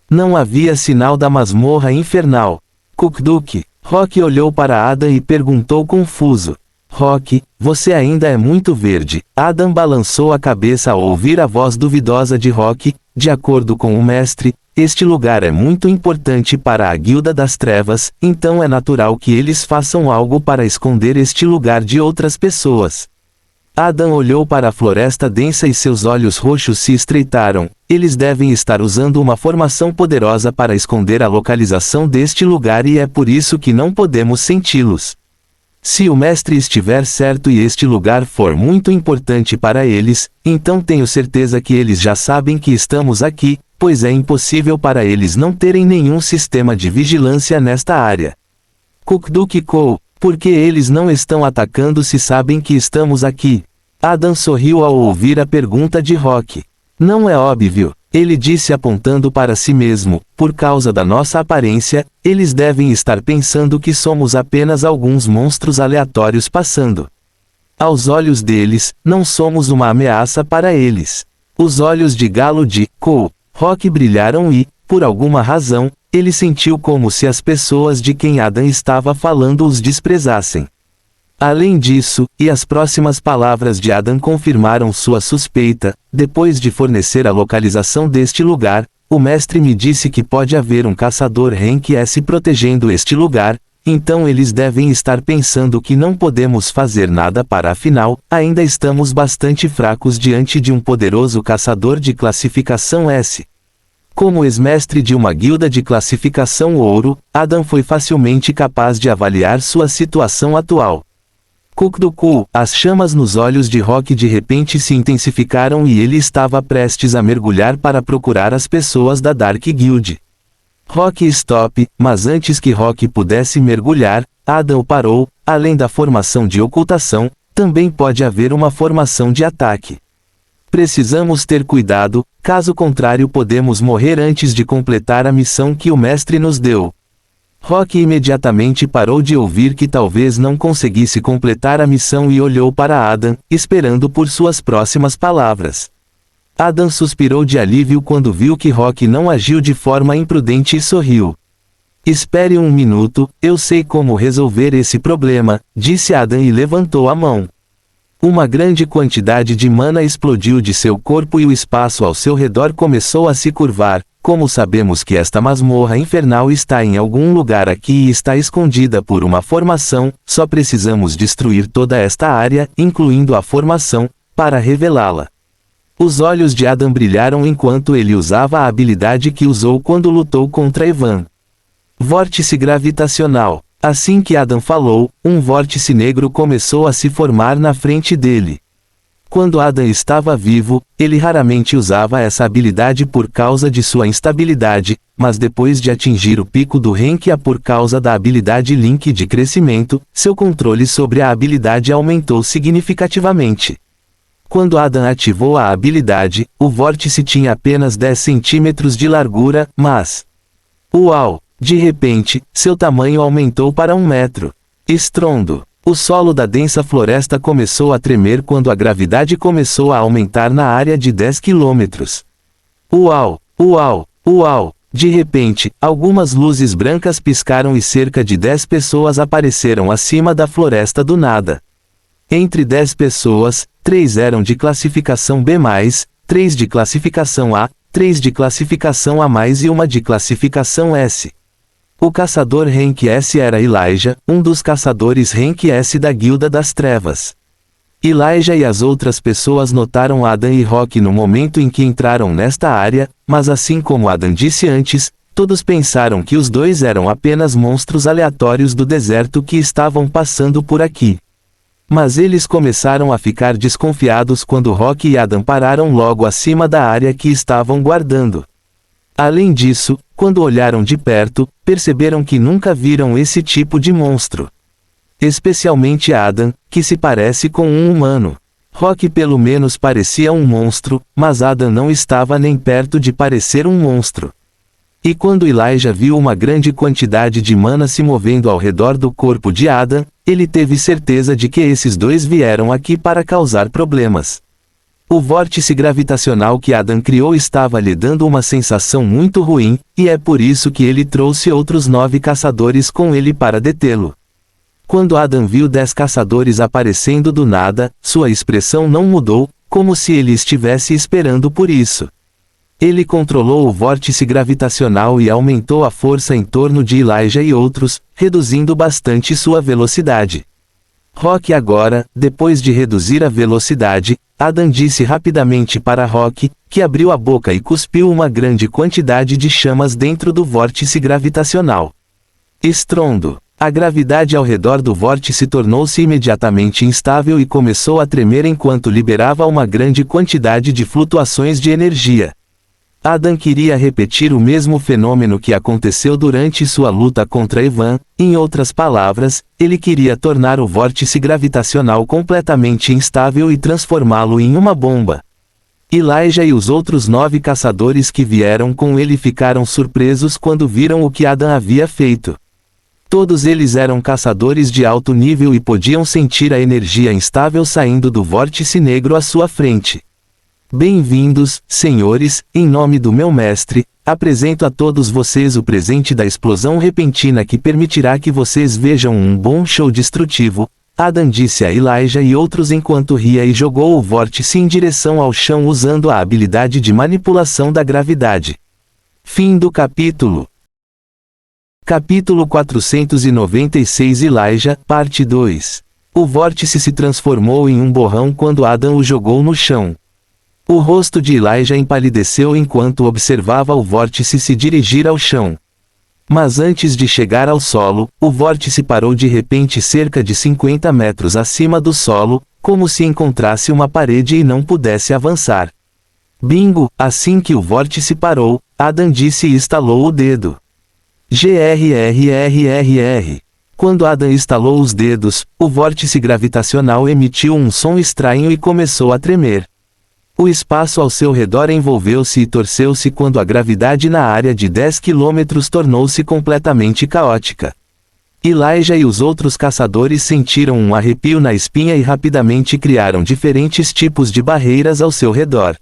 Não havia sinal da masmorra infernal. Cookduk. Rock olhou para Adam e perguntou confuso. Rock, você ainda é muito verde. Adam balançou a cabeça ao ouvir a voz duvidosa de Rock. De acordo com o mestre, este lugar é muito importante para a Guilda das Trevas, então é natural que eles façam algo para esconder este lugar de outras pessoas. Adam olhou para a floresta densa e seus olhos roxos se estreitaram. Eles devem estar usando uma formação poderosa para esconder a localização deste lugar e é por isso que não podemos senti-los. Se o mestre estiver certo e este lugar for muito importante para eles, então tenho certeza que eles já sabem que estamos aqui, pois é impossível para eles não terem nenhum sistema de vigilância nesta área. Cookduk Kou. Por que eles não estão atacando se sabem que estamos aqui? Adam sorriu ao ouvir a pergunta de Rock. Não é óbvio, ele disse apontando para si mesmo, por causa da nossa aparência, eles devem estar pensando que somos apenas alguns monstros aleatórios passando. Aos olhos deles, não somos uma ameaça para eles. Os olhos de galo de Rock brilharam e, por alguma razão, ele sentiu como se as pessoas de quem Adam estava falando os desprezassem. Além disso, e as próximas palavras de Adam confirmaram sua suspeita, depois de fornecer a localização deste lugar, o mestre me disse que pode haver um caçador Rank S protegendo este lugar, então eles devem estar pensando que não podemos fazer nada afinal, ainda estamos bastante fracos diante de um poderoso caçador de classificação S. Como ex-mestre de uma guilda de classificação ouro, Adam foi facilmente capaz de avaliar sua situação atual. As chamas nos olhos de Rock de repente se intensificaram e ele estava prestes a mergulhar para procurar as pessoas da Dark Guild. Rock stop, mas antes que Rock pudesse mergulhar, Adam o parou. Além da formação de ocultação, também pode haver uma formação de ataque. Precisamos ter cuidado, caso contrário podemos morrer antes de completar a missão que o mestre nos deu. Rock imediatamente parou de ouvir que talvez não conseguisse completar a missão e olhou para Adam, esperando por suas próximas palavras. Adam suspirou de alívio quando viu que Rock não agiu de forma imprudente e sorriu. Espere um minuto, eu sei como resolver esse problema, disse Adam e levantou a mão. Uma grande quantidade de mana explodiu de seu corpo e o espaço ao seu redor começou a se curvar. Como sabemos que esta masmorra infernal está em algum lugar aqui e está escondida por uma formação, só precisamos destruir toda esta área, incluindo a formação, para revelá-la. Os olhos de Adam brilharam enquanto ele usava a habilidade que usou quando lutou contra Evan. Vórtice gravitacional. Assim que Adam falou, um vórtice negro começou a se formar na frente dele. Quando Adam estava vivo, ele raramente usava essa habilidade por causa de sua instabilidade, mas depois de atingir o pico do Rank A por causa da habilidade Link de crescimento, seu controle sobre a habilidade aumentou significativamente. Quando Adam ativou a habilidade, o vórtice tinha apenas 10 centímetros de largura, mas... Uau! De repente, seu tamanho aumentou para 1 metro. Estrondo! O solo da densa floresta começou a tremer quando a gravidade começou a aumentar na área de 10 quilômetros. Uau! Uau! Uau! De repente, algumas luzes brancas piscaram e cerca de 10 pessoas apareceram acima da floresta do nada. Entre 10 pessoas, 3 eram de classificação B+, 3 de classificação A, 3 de classificação A+, e 1 de classificação S. O caçador Rank S era Elijah, um dos caçadores Rank S da Guilda das Trevas. Elijah e as outras pessoas notaram Adam e Rock no momento em que entraram nesta área, mas assim como Adam disse antes, todos pensaram que os dois eram apenas monstros aleatórios do deserto que estavam passando por aqui. Mas eles começaram a ficar desconfiados quando Rock e Adam pararam logo acima da área que estavam guardando. Além disso, quando olharam de perto, perceberam que nunca viram esse tipo de monstro. Especialmente Adam, que se parece com um humano. Rock pelo menos parecia um monstro, mas Adam não estava nem perto de parecer um monstro. E quando Elijah viu uma grande quantidade de mana se movendo ao redor do corpo de Adam, ele teve certeza de que esses dois vieram aqui para causar problemas. O vórtice gravitacional que Adam criou estava lhe dando uma sensação muito ruim, e é por isso que ele trouxe outros 9 caçadores com ele para detê-lo. Quando Adam viu 10 caçadores aparecendo do nada, sua expressão não mudou, como se ele estivesse esperando por isso. Ele controlou o vórtice gravitacional e aumentou a força em torno de Elijah e outros, reduzindo bastante sua velocidade. Rock agora, depois de reduzir a velocidade, Adam disse rapidamente para Rock, que abriu a boca e cuspiu uma grande quantidade de chamas dentro do vórtice gravitacional. Estrondo. A gravidade ao redor do vórtice tornou-se imediatamente instável e começou a tremer enquanto liberava uma grande quantidade de flutuações de energia. Adam queria repetir o mesmo fenômeno que aconteceu durante sua luta contra Evan, em outras palavras, ele queria tornar o vórtice gravitacional completamente instável e transformá-lo em uma bomba. Elijah e os outros 9 caçadores que vieram com ele ficaram surpresos quando viram o que Adam havia feito. Todos eles eram caçadores de alto nível e podiam sentir a energia instável saindo do vórtice negro à sua frente. Bem-vindos, senhores, em nome do meu mestre, apresento a todos vocês o presente da explosão repentina que permitirá que vocês vejam um bom show destrutivo, Adam disse a Elijah e outros enquanto ria e jogou o vórtice em direção ao chão usando a habilidade de manipulação da gravidade. Fim do capítulo. Capítulo 496 Elijah, parte 2. O vórtice se transformou em um borrão quando Adam o jogou no chão. O rosto de Elijah empalideceu enquanto observava o vórtice se dirigir ao chão. Mas antes de chegar ao solo, o vórtice parou de repente cerca de 50 metros acima do solo, como se encontrasse uma parede e não pudesse avançar. Bingo! Assim que o vórtice parou, Adam disse e estalou o dedo. GRRRRR. Quando Adam estalou os dedos, o vórtice gravitacional emitiu um som estranho e começou a tremer. O espaço ao seu redor envolveu-se e torceu-se quando a gravidade na área de 10 km tornou-se completamente caótica. Elijah e os outros caçadores sentiram um arrepio na espinha e rapidamente criaram diferentes tipos de barreiras ao seu redor.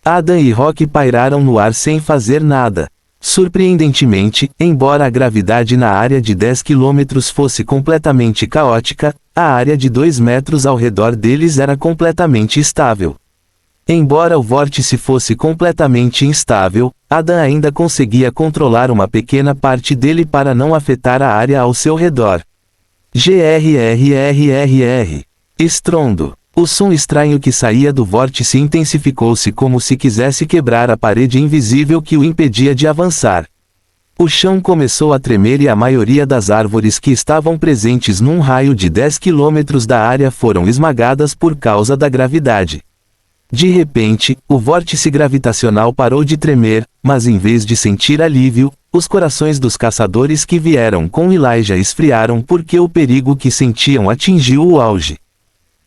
Adam e Rock pairaram no ar sem fazer nada. Surpreendentemente, embora a gravidade na área de 10 km fosse completamente caótica, a área de 2 metros ao redor deles era completamente estável. Embora o vórtice fosse completamente instável, Adam ainda conseguia controlar uma pequena parte dele para não afetar a área ao seu redor. GRRRRR. Estrondo. O som estranho que saía do vórtice intensificou-se como se quisesse quebrar a parede invisível que o impedia de avançar. O chão começou a tremer e a maioria das árvores que estavam presentes num raio de 10 km da área foram esmagadas por causa da gravidade. De repente, o vórtice gravitacional parou de tremer, mas em vez de sentir alívio, os corações dos caçadores que vieram com Elijah esfriaram porque o perigo que sentiam atingiu o auge.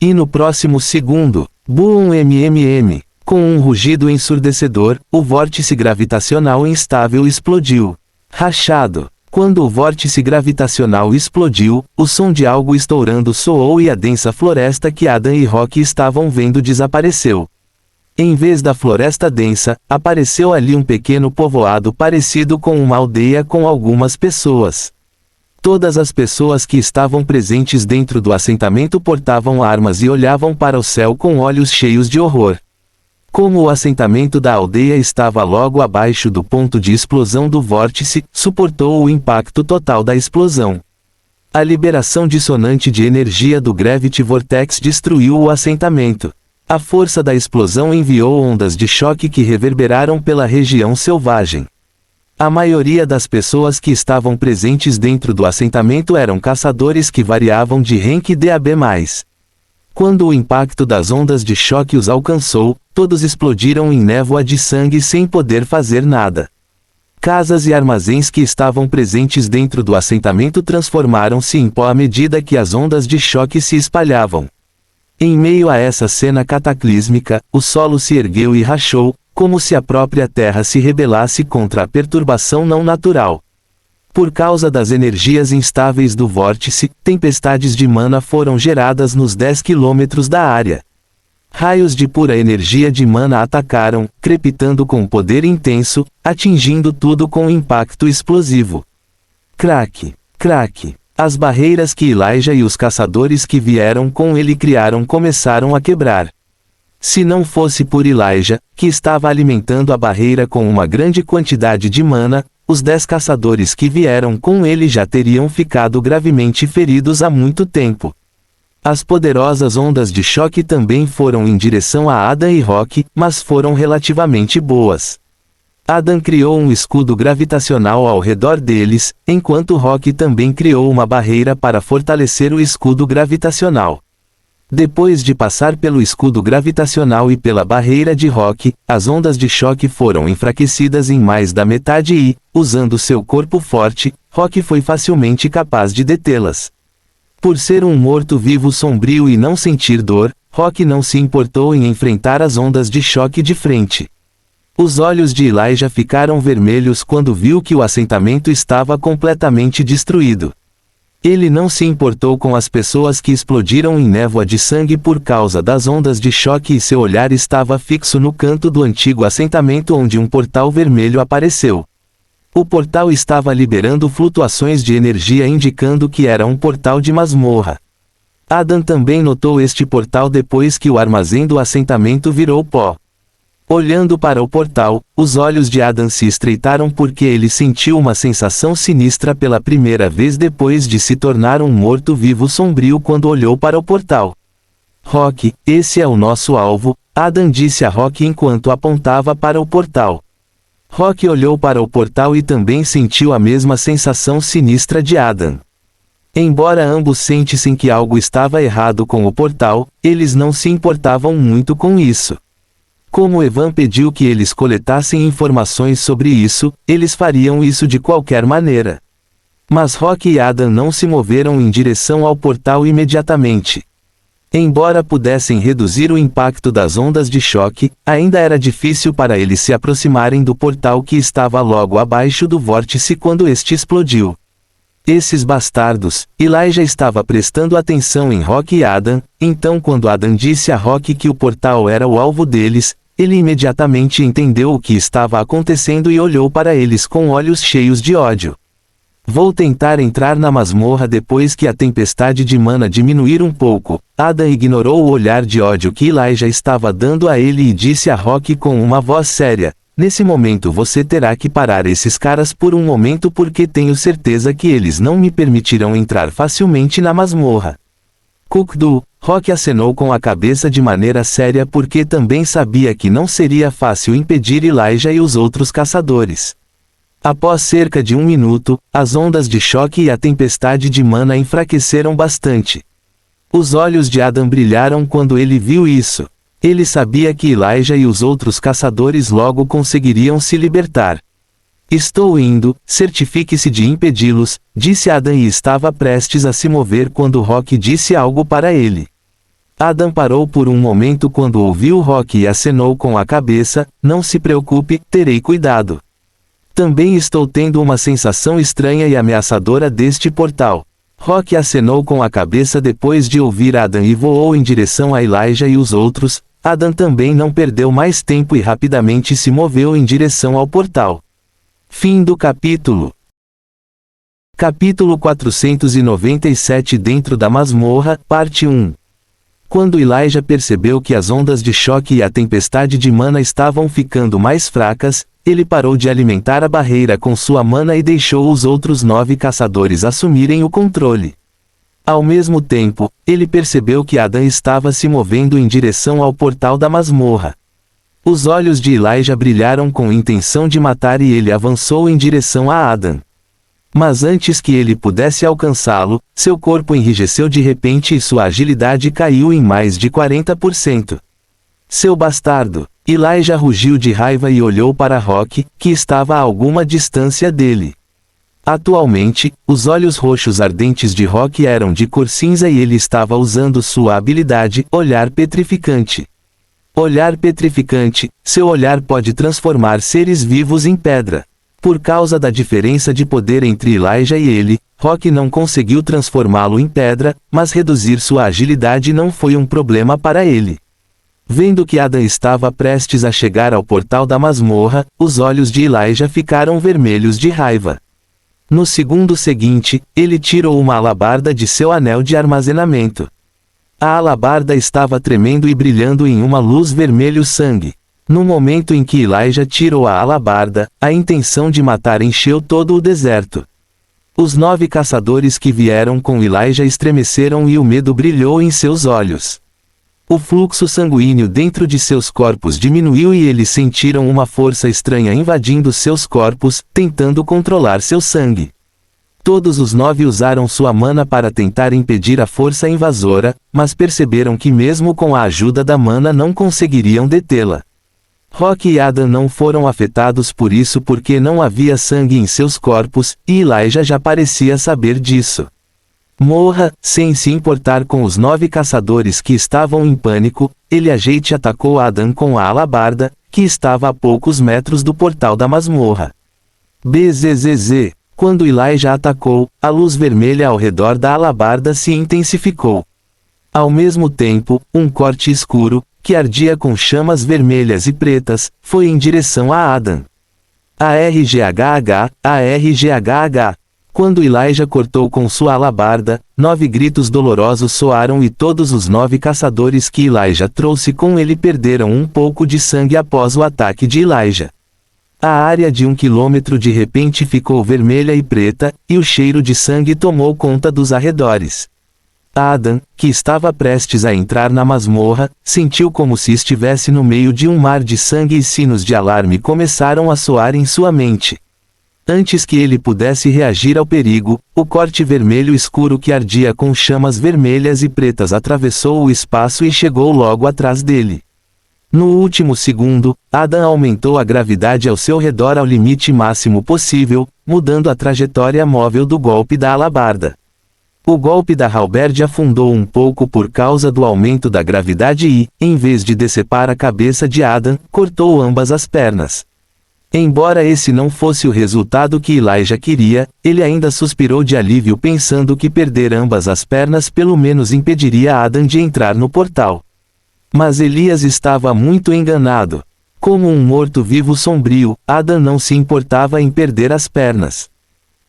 E no próximo segundo, boom MMM, com um rugido ensurdecedor, o vórtice gravitacional instável explodiu. Rachado. Quando o vórtice gravitacional explodiu, o som de algo estourando soou e a densa floresta que Adam e Rock estavam vendo desapareceu. Em vez da floresta densa, apareceu ali um pequeno povoado parecido com uma aldeia com algumas pessoas. Todas as pessoas que estavam presentes dentro do assentamento portavam armas e olhavam para o céu com olhos cheios de horror. Como o assentamento da aldeia estava logo abaixo do ponto de explosão do vórtice, suportou o impacto total da explosão. A liberação dissonante de energia do Gravity Vortex destruiu o assentamento. A força da explosão enviou ondas de choque que reverberaram pela região selvagem. A maioria das pessoas que estavam presentes dentro do assentamento eram caçadores que variavam de rank DAB+. Quando o impacto das ondas de choque os alcançou, todos explodiram em névoa de sangue sem poder fazer nada. Casas e armazéns que estavam presentes dentro do assentamento transformaram-se em pó à medida que as ondas de choque se espalhavam. Em meio a essa cena cataclísmica, o solo se ergueu e rachou, como se a própria terra se rebelasse contra a perturbação não natural. Por causa das energias instáveis do vórtice, tempestades de mana foram geradas nos 10 quilômetros da área. Raios de pura energia de mana atacaram, crepitando com poder intenso, atingindo tudo com impacto explosivo. Crack, crack. As barreiras que Elijah e os caçadores que vieram com ele criaram começaram a quebrar. Se não fosse por Elijah, que estava alimentando a barreira com uma grande quantidade de mana, os 10 caçadores que vieram com ele já teriam ficado gravemente feridos há muito tempo. As poderosas ondas de choque também foram em direção a Adam e Rock, mas foram relativamente boas. Adam criou um escudo gravitacional ao redor deles, enquanto Rock também criou uma barreira para fortalecer o escudo gravitacional. Depois de passar pelo escudo gravitacional e pela barreira de Rock, as ondas de choque foram enfraquecidas em mais da metade e, usando seu corpo forte, Rock foi facilmente capaz de detê-las. Por ser um morto-vivo sombrio e não sentir dor, Rock não se importou em enfrentar as ondas de choque de frente. Os olhos de Elijah ficaram vermelhos quando viu que o assentamento estava completamente destruído. Ele não se importou com as pessoas que explodiram em névoa de sangue por causa das ondas de choque e seu olhar estava fixo no canto do antigo assentamento onde um portal vermelho apareceu. O portal estava liberando flutuações de energia indicando que era um portal de masmorra. Adam também notou este portal depois que o armazém do assentamento virou pó. Olhando para o portal, os olhos de Adam se estreitaram porque ele sentiu uma sensação sinistra pela primeira vez depois de se tornar um morto-vivo sombrio quando olhou para o portal. Rock, esse é o nosso alvo, Adam disse a Rock enquanto apontava para o portal. Rock olhou para o portal e também sentiu a mesma sensação sinistra de Adam. Embora ambos sentissem que algo estava errado com o portal, eles não se importavam muito com isso. Como Evan pediu que eles coletassem informações sobre isso, eles fariam isso de qualquer maneira. Mas Rock e Adam não se moveram em direção ao portal imediatamente. Embora pudessem reduzir o impacto das ondas de choque, ainda era difícil para eles se aproximarem do portal que estava logo abaixo do vórtice quando este explodiu. Esses bastardos, Elijah estava prestando atenção em Rock e Adam, então quando Adam disse a Rock que o portal era o alvo deles, ele imediatamente entendeu o que estava acontecendo e olhou para eles com olhos cheios de ódio. Vou tentar entrar na masmorra depois que a tempestade de mana diminuir um pouco. Adam ignorou o olhar de ódio que Elijah estava dando a ele e disse a Rock com uma voz séria: nesse momento você terá que parar esses caras por um momento porque tenho certeza que eles não me permitirão entrar facilmente na masmorra. Kukdu, Rock acenou com a cabeça de maneira séria porque também sabia que não seria fácil impedir Elijah e os outros caçadores. Após cerca de 1 minuto, as ondas de choque e a tempestade de mana enfraqueceram bastante. Os olhos de Adam brilharam quando ele viu isso. Ele sabia que Elijah e os outros caçadores logo conseguiriam se libertar. Estou indo, certifique-se de impedi-los, disse Adam e estava prestes a se mover quando Rock disse algo para ele. Adam parou por um momento quando ouviu Rock e acenou com a cabeça: não se preocupe, terei cuidado. Também estou tendo uma sensação estranha e ameaçadora deste portal. Rock acenou com a cabeça depois de ouvir Adam e voou em direção a Elijah e os outros. Adam também não perdeu mais tempo e rapidamente se moveu em direção ao portal. Fim do capítulo. Capítulo 497 Dentro da masmorra, parte 1. Quando Elijah percebeu que as ondas de choque e a tempestade de mana estavam ficando mais fracas, ele parou de alimentar a barreira com sua mana e deixou os outros 9 caçadores assumirem o controle. Ao mesmo tempo, ele percebeu que Adam estava se movendo em direção ao portal da masmorra. Os olhos de Elijah brilharam com intenção de matar e ele avançou em direção a Adam. Mas antes que ele pudesse alcançá-lo, seu corpo enrijeceu de repente e sua agilidade caiu em mais de 40%. Seu bastardo! Elijah rugiu de raiva e olhou para Rock, que estava a alguma distância dele. Atualmente, os olhos roxos ardentes de Rock eram de cor cinza e ele estava usando sua habilidade, Olhar Petrificante. Olhar Petrificante, seu olhar pode transformar seres vivos em pedra. Por causa da diferença de poder entre Elijah e ele, Rock não conseguiu transformá-lo em pedra, mas reduzir sua agilidade não foi um problema para ele. Vendo que Adam estava prestes a chegar ao portal da masmorra, os olhos de Elijah ficaram vermelhos de raiva. No segundo seguinte, ele tirou uma alabarda de seu anel de armazenamento. A alabarda estava tremendo e brilhando em uma luz vermelho sangue. No momento em que Elijah tirou a alabarda, a intenção de matar encheu todo o deserto. Os 9 caçadores que vieram com Elijah estremeceram e o medo brilhou em seus olhos. O fluxo sanguíneo dentro de seus corpos diminuiu e eles sentiram uma força estranha invadindo seus corpos, tentando controlar seu sangue. Todos os 9 usaram sua mana para tentar impedir a força invasora, mas perceberam que mesmo com a ajuda da mana não conseguiriam detê-la. Rock e Adam não foram afetados por isso porque não havia sangue em seus corpos, e Elijah já parecia saber disso. Morra, sem se importar com os 9 caçadores que estavam em pânico, ele atacou Adam com a alabarda, que estava a poucos metros do portal da masmorra. BZZZ. Quando Elijah atacou, a luz vermelha ao redor da alabarda se intensificou. Ao mesmo tempo, um corte escuro, que ardia com chamas vermelhas e pretas, foi em direção a Adam. ARGHH, ARGHH. Quando Elijah cortou com sua alabarda, 9 gritos dolorosos soaram e todos os 9 caçadores que Elijah trouxe com ele perderam um pouco de sangue após o ataque de Elijah. A área de 1 quilômetro de repente ficou vermelha e preta, e o cheiro de sangue tomou conta dos arredores. Adam, que estava prestes a entrar na masmorra, sentiu como se estivesse no meio de um mar de sangue e sinos de alarme começaram a soar em sua mente. Antes que ele pudesse reagir ao perigo, o corte vermelho escuro que ardia com chamas vermelhas e pretas atravessou o espaço e chegou logo atrás dele. No último segundo, Adam aumentou a gravidade ao seu redor ao limite máximo possível, mudando a trajetória móvel do golpe da alabarda. O golpe da halberd afundou um pouco por causa do aumento da gravidade e, em vez de decepar a cabeça de Adam, cortou ambas as pernas. Embora esse não fosse o resultado que Elijah queria, ele ainda suspirou de alívio pensando que perder ambas as pernas pelo menos impediria Adam de entrar no portal. Mas Elias estava muito enganado. Como um morto-vivo sombrio, Adam não se importava em perder as pernas.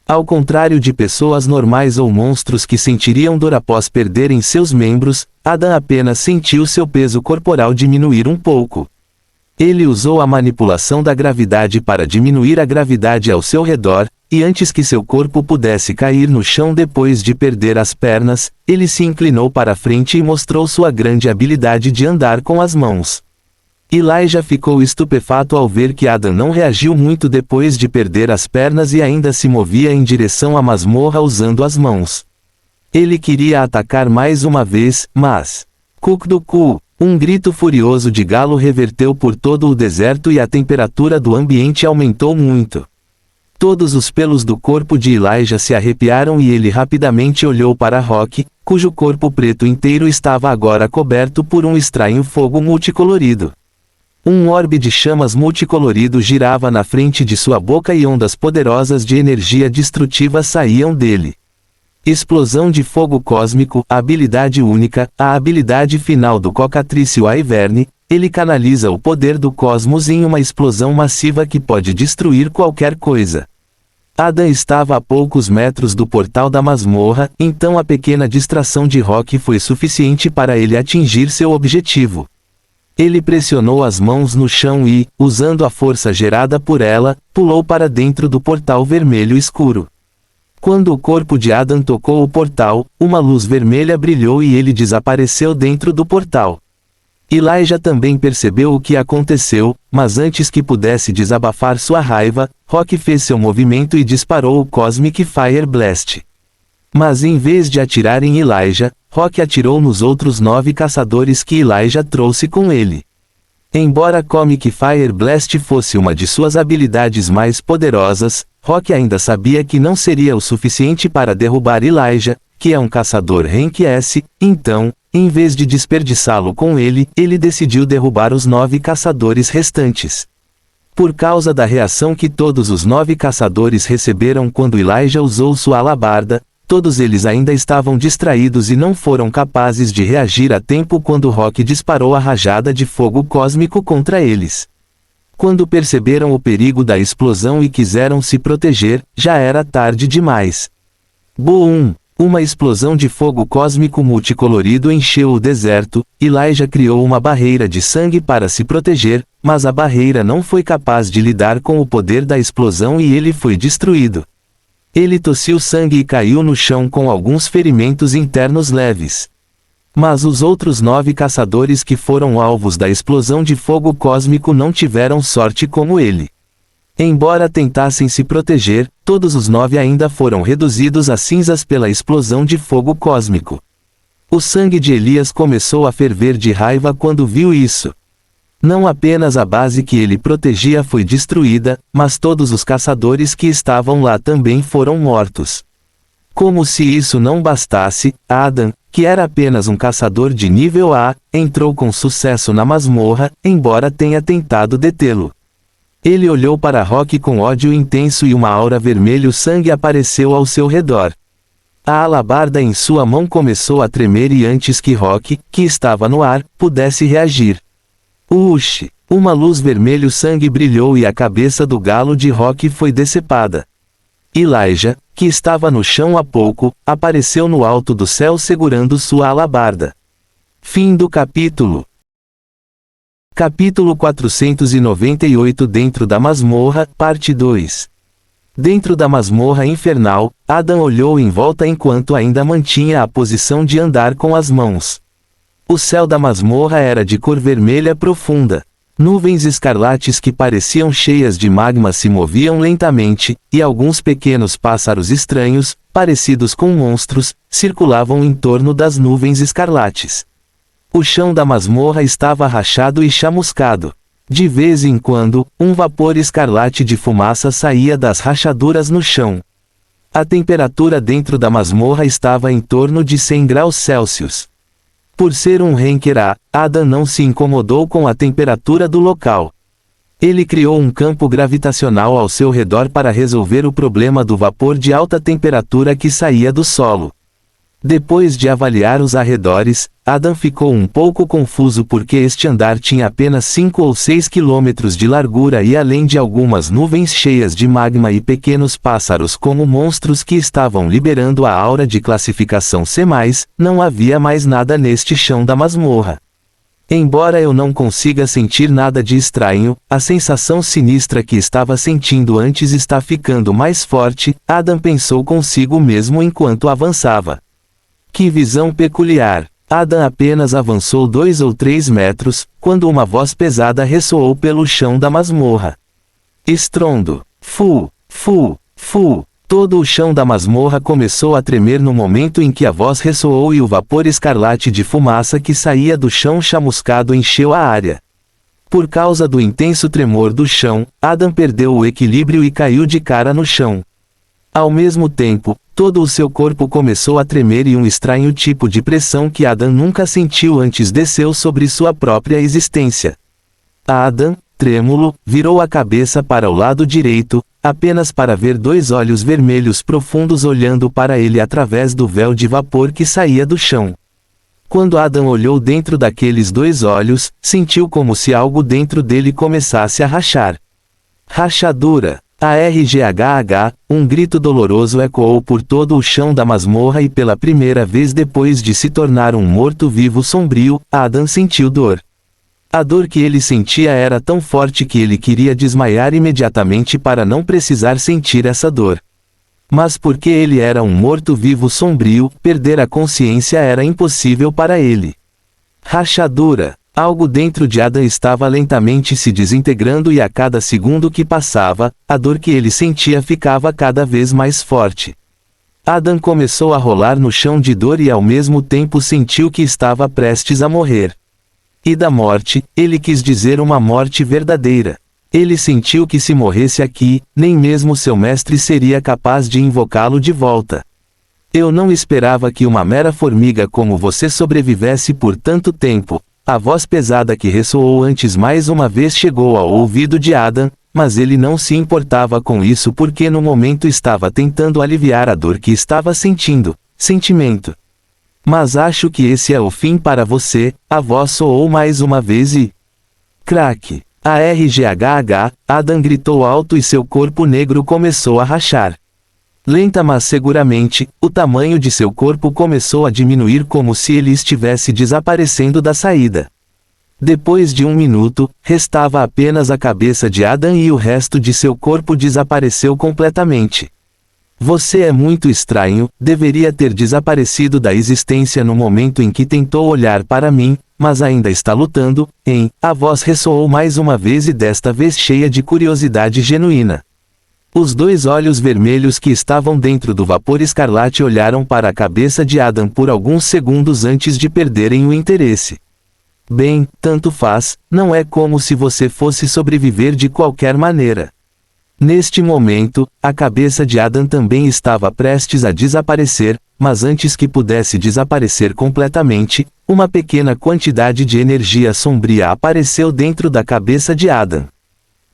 Ao contrário de pessoas normais ou monstros que sentiriam dor após perderem seus membros, Adam apenas sentiu seu peso corporal diminuir um pouco. Ele usou a manipulação da gravidade para diminuir a gravidade ao seu redor, e antes que seu corpo pudesse cair no chão depois de perder as pernas, ele se inclinou para frente e mostrou sua grande habilidade de andar com as mãos. Elijah ficou estupefato ao ver que Adam não reagiu muito depois de perder as pernas e ainda se movia em direção à masmorra usando as mãos. Ele queria atacar mais uma vez, mas... Kukduku! Um grito furioso de galo reverteu por todo o deserto e a temperatura do ambiente aumentou muito. Todos os pelos do corpo de Elijah se arrepiaram e ele rapidamente olhou para Rock, cujo corpo preto inteiro estava agora coberto por um estranho fogo multicolorido. Um orbe de chamas multicolorido girava na frente de sua boca e ondas poderosas de energia destrutiva saíam dele. Explosão de fogo cósmico, habilidade única, a habilidade final do cocatrício Aiverne, ele canaliza o poder do cosmos em uma explosão massiva que pode destruir qualquer coisa. Adam estava a poucos metros do portal da masmorra, então a pequena distração de Rock foi suficiente para ele atingir seu objetivo. Ele pressionou as mãos no chão e, usando a força gerada por ela, pulou para dentro do portal vermelho escuro. Quando o corpo de Adam tocou o portal, uma luz vermelha brilhou e ele desapareceu dentro do portal. Elijah também percebeu o que aconteceu, mas antes que pudesse desabafar sua raiva, Rock fez seu movimento e disparou o Cosmic Fire Blast. Mas em vez de atirar em Elijah, Rock atirou nos outros 9 caçadores que Elijah trouxe com ele. Embora Cosmic Fire Blast fosse uma de suas habilidades mais poderosas, Rock ainda sabia que não seria o suficiente para derrubar Elijah, que é um caçador Rank S, então, em vez de desperdiçá-lo com ele, ele decidiu derrubar os 9 caçadores restantes. Por causa da reação que todos os 9 caçadores receberam quando Elijah usou sua alabarda, todos eles ainda estavam distraídos e não foram capazes de reagir a tempo quando Rock disparou a rajada de fogo cósmico contra eles. Quando perceberam o perigo da explosão e quiseram se proteger, já era tarde demais. Boom! Uma explosão de fogo cósmico multicolorido encheu o deserto. Elijah criou uma barreira de sangue para se proteger, mas a barreira não foi capaz de lidar com o poder da explosão e ele foi destruído. Ele tossiu sangue e caiu no chão com alguns ferimentos internos leves. Mas os outros 9 caçadores que foram alvos da explosão de fogo cósmico não tiveram sorte como ele. Embora tentassem se proteger, todos os 9 ainda foram reduzidos a cinzas pela explosão de fogo cósmico. O sangue de Elias começou a ferver de raiva quando viu isso. Não apenas a base que ele protegia foi destruída, mas todos os caçadores que estavam lá também foram mortos. Como se isso não bastasse, Adam, que era apenas um caçador de nível A, entrou com sucesso na masmorra, embora tenha tentado detê-lo. Ele olhou para Rock com ódio intenso e uma aura vermelho-sangue apareceu ao seu redor. A alabarda em sua mão começou a tremer e antes que Rock, que estava no ar, pudesse reagir. Uxe! Uma luz vermelho-sangue brilhou e a cabeça do galo de Rock foi decepada. Elijah, que estava no chão há pouco, apareceu no alto do céu segurando sua alabarda. Fim do capítulo. Capítulo 498 Dentro da masmorra, parte 2. Dentro da masmorra infernal, Adam olhou em volta enquanto ainda mantinha a posição de andar com as mãos. O céu da masmorra era de cor vermelha profunda. Nuvens escarlates que pareciam cheias de magma se moviam lentamente, e alguns pequenos pássaros estranhos, parecidos com monstros, circulavam em torno das nuvens escarlates. O chão da masmorra estava rachado e chamuscado. De vez em quando, um vapor escarlate de fumaça saía das rachaduras no chão. A temperatura dentro da masmorra estava em torno de 100 graus Celsius. Por ser um Renquerá, Adam não se incomodou com a temperatura do local. Ele criou um campo gravitacional ao seu redor para resolver o problema do vapor de alta temperatura que saía do solo. Depois de avaliar os arredores, Adam ficou um pouco confuso porque este andar tinha apenas 5 ou 6 quilômetros de largura e além de algumas nuvens cheias de magma e pequenos pássaros como monstros que estavam liberando a aura de classificação C+, não havia mais nada neste chão da masmorra. Embora eu não consiga sentir nada de estranho, a sensação sinistra que estava sentindo antes está ficando mais forte, Adam pensou consigo mesmo enquanto avançava. Que visão peculiar! Adam apenas avançou 2 ou 3 metros, quando uma voz pesada ressoou pelo chão da masmorra. Estrondo! Fu! Fu! Fu! Todo o chão da masmorra começou a tremer no momento em que a voz ressoou e o vapor escarlate de fumaça que saía do chão chamuscado encheu a área. Por causa do intenso tremor do chão, Adam perdeu o equilíbrio e caiu de cara no chão. Ao mesmo tempo, todo o seu corpo começou a tremer e um estranho tipo de pressão que Adam nunca sentiu antes desceu sobre sua própria existência. Adam, trêmulo, virou a cabeça para o lado direito, apenas para ver 2 olhos vermelhos profundos olhando para ele através do véu de vapor que saía do chão. Quando Adam olhou dentro daqueles 2 olhos, sentiu como se algo dentro dele começasse a rachar. Rachadura! ARGHH, um grito doloroso ecoou por todo o chão da masmorra e pela primeira vez depois de se tornar um morto-vivo sombrio, Adam sentiu dor. A dor que ele sentia era tão forte que ele queria desmaiar imediatamente para não precisar sentir essa dor. Mas porque ele era um morto-vivo sombrio, perder a consciência era impossível para ele. Rachadura! Algo dentro de Adam estava lentamente se desintegrando e a cada segundo que passava, a dor que ele sentia ficava cada vez mais forte. Adam começou a rolar no chão de dor e ao mesmo tempo sentiu que estava prestes a morrer. E da morte, ele quis dizer uma morte verdadeira. Ele sentiu que se morresse aqui, nem mesmo seu mestre seria capaz de invocá-lo de volta. Eu não esperava que uma mera formiga como você sobrevivesse por tanto tempo. A voz pesada que ressoou antes mais uma vez chegou ao ouvido de Adam, mas ele não se importava com isso porque no momento estava tentando aliviar a dor que estava sentindo. Sentimento. Mas acho que esse é o fim para você, a voz soou mais uma vez e... Crack! ARGHH, Adam gritou alto e seu corpo negro começou a rachar. Lenta mas seguramente, o tamanho de seu corpo começou a diminuir como se ele estivesse desaparecendo da saída. Depois de 1 minuto, restava apenas a cabeça de Adam e o resto de seu corpo desapareceu completamente. Você é muito estranho, deveria ter desaparecido da existência no momento em que tentou olhar para mim, mas ainda está lutando, hein? A voz ressoou mais uma vez e desta vez cheia de curiosidade genuína. Os 2 olhos vermelhos que estavam dentro do vapor escarlate olharam para a cabeça de Adam por alguns segundos antes de perderem o interesse. Bem, tanto faz, não é como se você fosse sobreviver de qualquer maneira. Neste momento, a cabeça de Adam também estava prestes a desaparecer, mas antes que pudesse desaparecer completamente, uma pequena quantidade de energia sombria apareceu dentro da cabeça de Adam.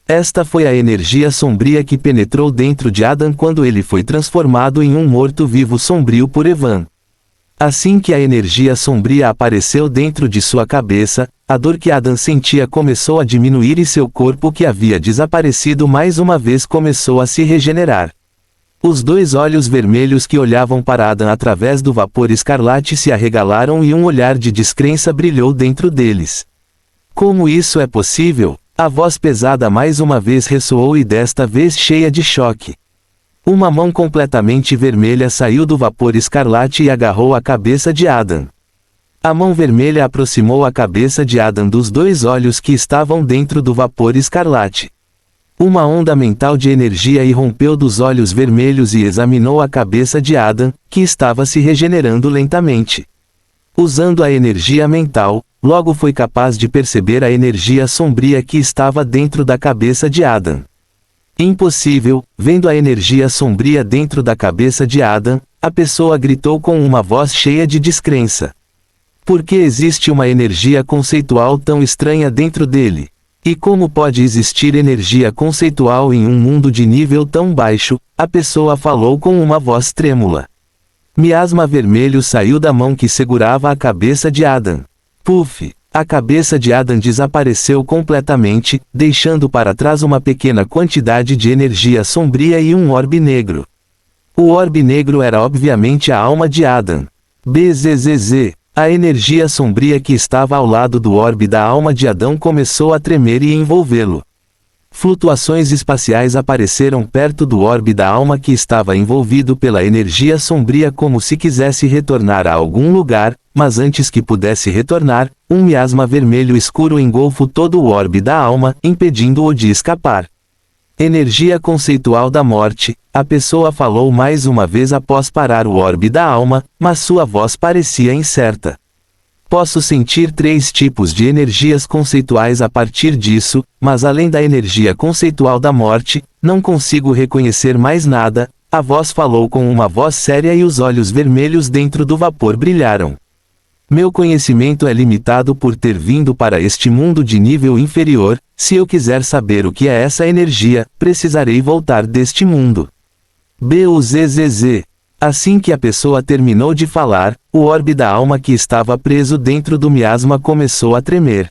Esta foi a energia sombria que penetrou dentro de Adam quando ele foi transformado em um morto-vivo sombrio por Evan. Assim que a energia sombria apareceu dentro de sua cabeça, a dor que Adam sentia começou a diminuir e seu corpo que havia desaparecido mais uma vez começou a se regenerar. Os 2 olhos vermelhos que olhavam para Adam através do vapor escarlate se arregalaram e um olhar de descrença brilhou dentro deles. Como isso é possível? A voz pesada mais uma vez ressoou e desta vez cheia de choque. Uma mão completamente vermelha saiu do vapor escarlate e agarrou a cabeça de Adam. A mão vermelha aproximou a cabeça de Adam dos 2 olhos que estavam dentro do vapor escarlate. Uma onda mental de energia irrompeu dos olhos vermelhos e examinou a cabeça de Adam, que estava se regenerando lentamente. Usando a energia mental, logo foi capaz de perceber a energia sombria que estava dentro da cabeça de Adam. Impossível, vendo a energia sombria dentro da cabeça de Adam, a pessoa gritou com uma voz cheia de descrença. Por que existe uma energia conceitual tão estranha dentro dele? E como pode existir energia conceitual em um mundo de nível tão baixo? A pessoa falou com uma voz trêmula. Miasma vermelho saiu da mão que segurava a cabeça de Adam. Puf! A cabeça de Adam desapareceu completamente, deixando para trás uma pequena quantidade de energia sombria e um orbe negro. O orbe negro era obviamente a alma de Adam. Bzzz. A energia sombria que estava ao lado do orbe da alma de Adão começou a tremer e envolvê-lo. Flutuações espaciais apareceram perto do orbe da alma que estava envolvido pela energia sombria como se quisesse retornar a algum lugar, mas antes que pudesse retornar, um miasma vermelho escuro engolfou todo o orbe da alma, impedindo-o de escapar. Energia conceitual da morte. A pessoa falou mais uma vez após parar o orbe da alma, mas sua voz parecia incerta. Posso sentir 3 tipos de energias conceituais a partir disso, mas além da energia conceitual da morte, não consigo reconhecer mais nada. A voz falou com uma voz séria e os olhos vermelhos dentro do vapor brilharam. Meu conhecimento é limitado por ter vindo para este mundo de nível inferior. Se eu quiser saber o que é essa energia, precisarei voltar deste mundo. Buzz. Assim que a pessoa terminou de falar, o orbe da alma que estava preso dentro do miasma começou a tremer.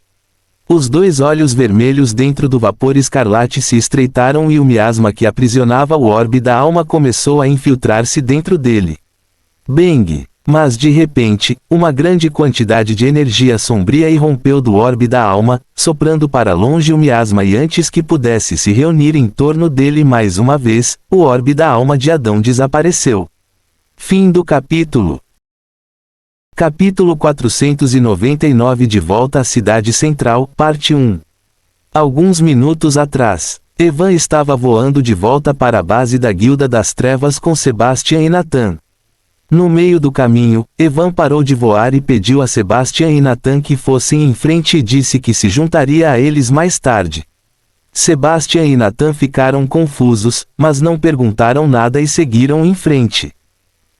Os 2 olhos vermelhos dentro do vapor escarlate se estreitaram e o miasma que aprisionava o orbe da alma começou a infiltrar-se dentro dele. Bang! Mas de repente, uma grande quantidade de energia sombria irrompeu do orbe da alma, soprando para longe o miasma e antes que pudesse se reunir em torno dele mais uma vez, o orbe da alma de Adão desapareceu. Fim do capítulo. Capítulo 499 De volta à cidade central, parte 1. Alguns minutos atrás, Evan estava voando de volta para a base da Guilda das Trevas com Sebastian e Nathan. No meio do caminho, Evan parou de voar e pediu a Sebastian e Nathan que fossem em frente e disse que se juntaria a eles mais tarde. Sebastian e Nathan ficaram confusos, mas não perguntaram nada e seguiram em frente.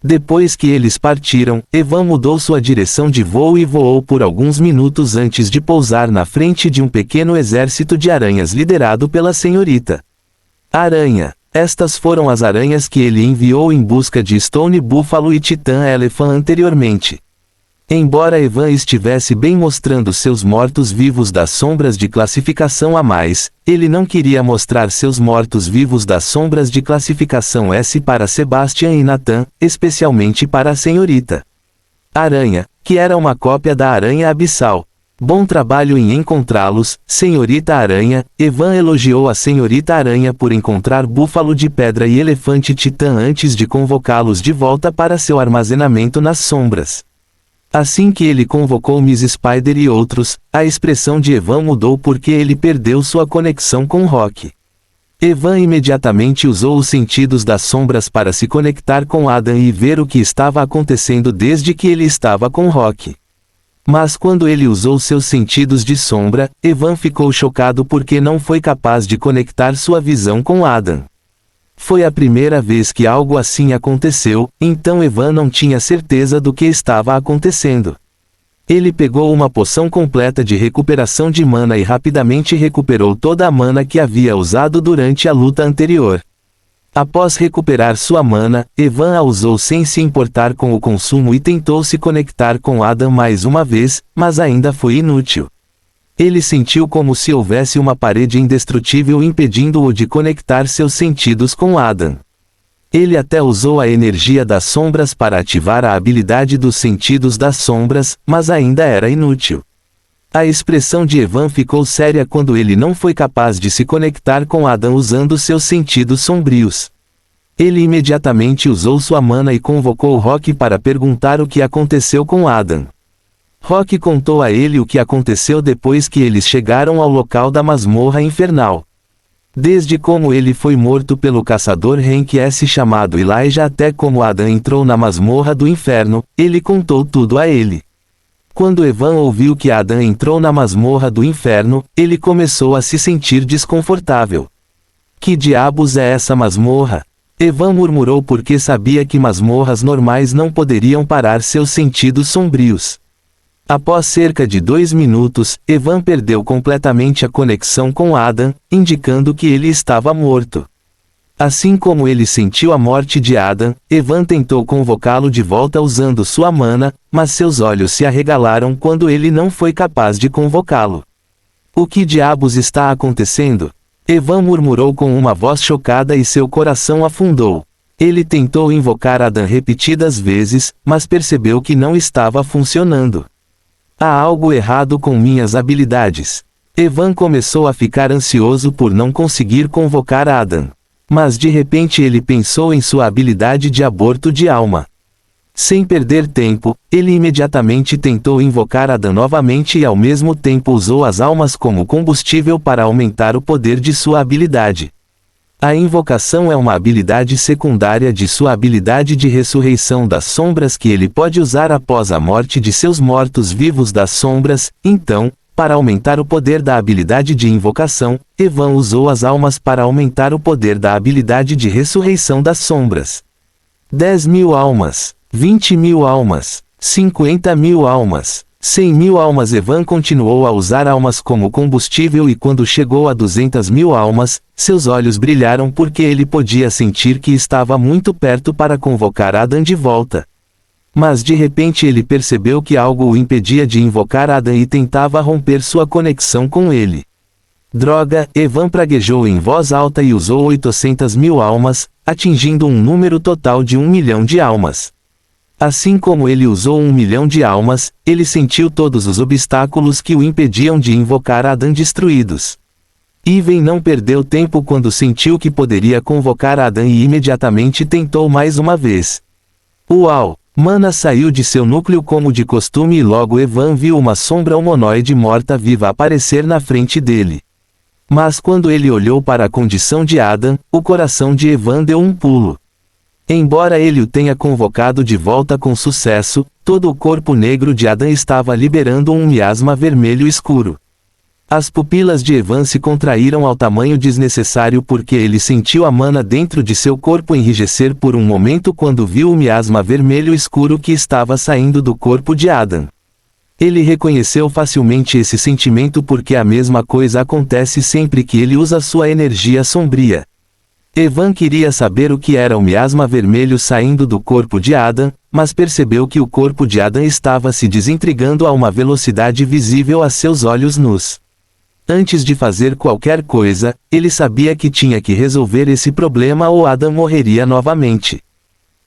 Depois que eles partiram, Evan mudou sua direção de voo e voou por alguns minutos antes de pousar na frente de um pequeno exército de aranhas liderado pela senhorita Aranha. Estas foram as aranhas que ele enviou em busca de Stone Buffalo e Titan Elephant anteriormente. Embora Evan estivesse bem mostrando seus mortos-vivos das sombras de classificação A+, ele não queria mostrar seus mortos-vivos das sombras de classificação S para Sebastian e Nathan, especialmente para a senhorita Aranha, que era uma cópia da Aranha Abissal. Bom trabalho em encontrá-los, senhorita Aranha. Evan elogiou a senhorita Aranha por encontrar búfalo de pedra e elefante titã antes de convocá-los de volta para seu armazenamento nas sombras. Assim que ele convocou Miss Spider e outros, a expressão de Evan mudou porque ele perdeu sua conexão com Rock. Evan imediatamente usou os sentidos das sombras para se conectar com Adam e ver o que estava acontecendo desde que ele estava com Rock. Mas quando ele usou seus sentidos de sombra, Evan ficou chocado porque não foi capaz de conectar sua visão com Adam. Foi a primeira vez que algo assim aconteceu, então Evan não tinha certeza do que estava acontecendo. Ele pegou uma poção completa de recuperação de mana e rapidamente recuperou toda a mana que havia usado durante a luta anterior. Após recuperar sua mana, Evan a usou sem se importar com o consumo e tentou se conectar com Adam mais uma vez, mas ainda foi inútil. Ele sentiu como se houvesse uma parede indestrutível impedindo-o de conectar seus sentidos com Adam. Ele até usou a energia das sombras para ativar a habilidade dos sentidos das sombras, mas ainda era inútil. A expressão de Evan ficou séria quando ele não foi capaz de se conectar com Adam usando seus sentidos sombrios. Ele imediatamente usou sua mana e convocou Rock para perguntar o que aconteceu com Adam. Rock contou a ele o que aconteceu depois que eles chegaram ao local da masmorra infernal. Desde como ele foi morto pelo caçador Hank S. chamado Elijah até como Adam entrou na masmorra do inferno, ele contou tudo a ele. Quando Evan ouviu que Adam entrou na masmorra do inferno, ele começou a se sentir desconfortável. Que diabos é essa masmorra? Evan murmurou porque sabia que masmorras normais não poderiam parar seus sentidos sombrios. Após cerca de 2 minutos, Evan perdeu completamente a conexão com Adam, indicando que ele estava morto. Assim como ele sentiu a morte de Adam, Evan tentou convocá-lo de volta usando sua mana, mas seus olhos se arregalaram quando ele não foi capaz de convocá-lo. O que diabos está acontecendo? Evan murmurou com uma voz chocada e seu coração afundou. Ele tentou invocar Adam repetidas vezes, mas percebeu que não estava funcionando. Há algo errado com minhas habilidades. Evan começou a ficar ansioso por não conseguir convocar Adam. Mas de repente ele pensou em sua habilidade de aborto de alma. Sem perder tempo, ele imediatamente tentou invocar Adam novamente e ao mesmo tempo usou as almas como combustível para aumentar o poder de sua habilidade. A invocação é uma habilidade secundária de sua habilidade de ressurreição das sombras que ele pode usar após a morte de seus mortos-vivos das sombras, então, para aumentar o poder da habilidade de invocação, Evan usou as almas para aumentar o poder da habilidade de ressurreição das sombras. 10.000 almas, 20.000 almas, 50.000 almas, 100.000 almas. Evan continuou a usar almas como combustível e quando chegou a 200.000 almas, seus olhos brilharam porque ele podia sentir que estava muito perto para convocar Adam de volta. Mas de repente ele percebeu que algo o impedia de invocar Adam e tentava romper sua conexão com ele. Droga! Evan praguejou em voz alta e usou 800.000 almas, atingindo um número total de 1 milhão de almas. Assim como ele usou 1 milhão de almas, ele sentiu todos os obstáculos que o impediam de invocar Adam destruídos. Ivan não perdeu tempo quando sentiu que poderia convocar Adam e imediatamente tentou mais uma vez. Uau! Mana saiu de seu núcleo como de costume e logo Evan viu uma sombra humanoide morta-viva aparecer na frente dele. Mas quando ele olhou para a condição de Adam, o coração de Evan deu um pulo. Embora ele o tenha convocado de volta com sucesso, todo o corpo negro de Adam estava liberando um miasma vermelho escuro. As pupilas de Evan se contraíram ao tamanho desnecessário porque ele sentiu a mana dentro de seu corpo enrijecer por um momento quando viu o miasma vermelho escuro que estava saindo do corpo de Adam. Ele reconheceu facilmente esse sentimento porque a mesma coisa acontece sempre que ele usa sua energia sombria. Evan queria saber o que era o miasma vermelho saindo do corpo de Adam, mas percebeu que o corpo de Adam estava se desintegrando a uma velocidade visível a seus olhos nus. Antes de fazer qualquer coisa, ele sabia que tinha que resolver esse problema ou Adam morreria novamente.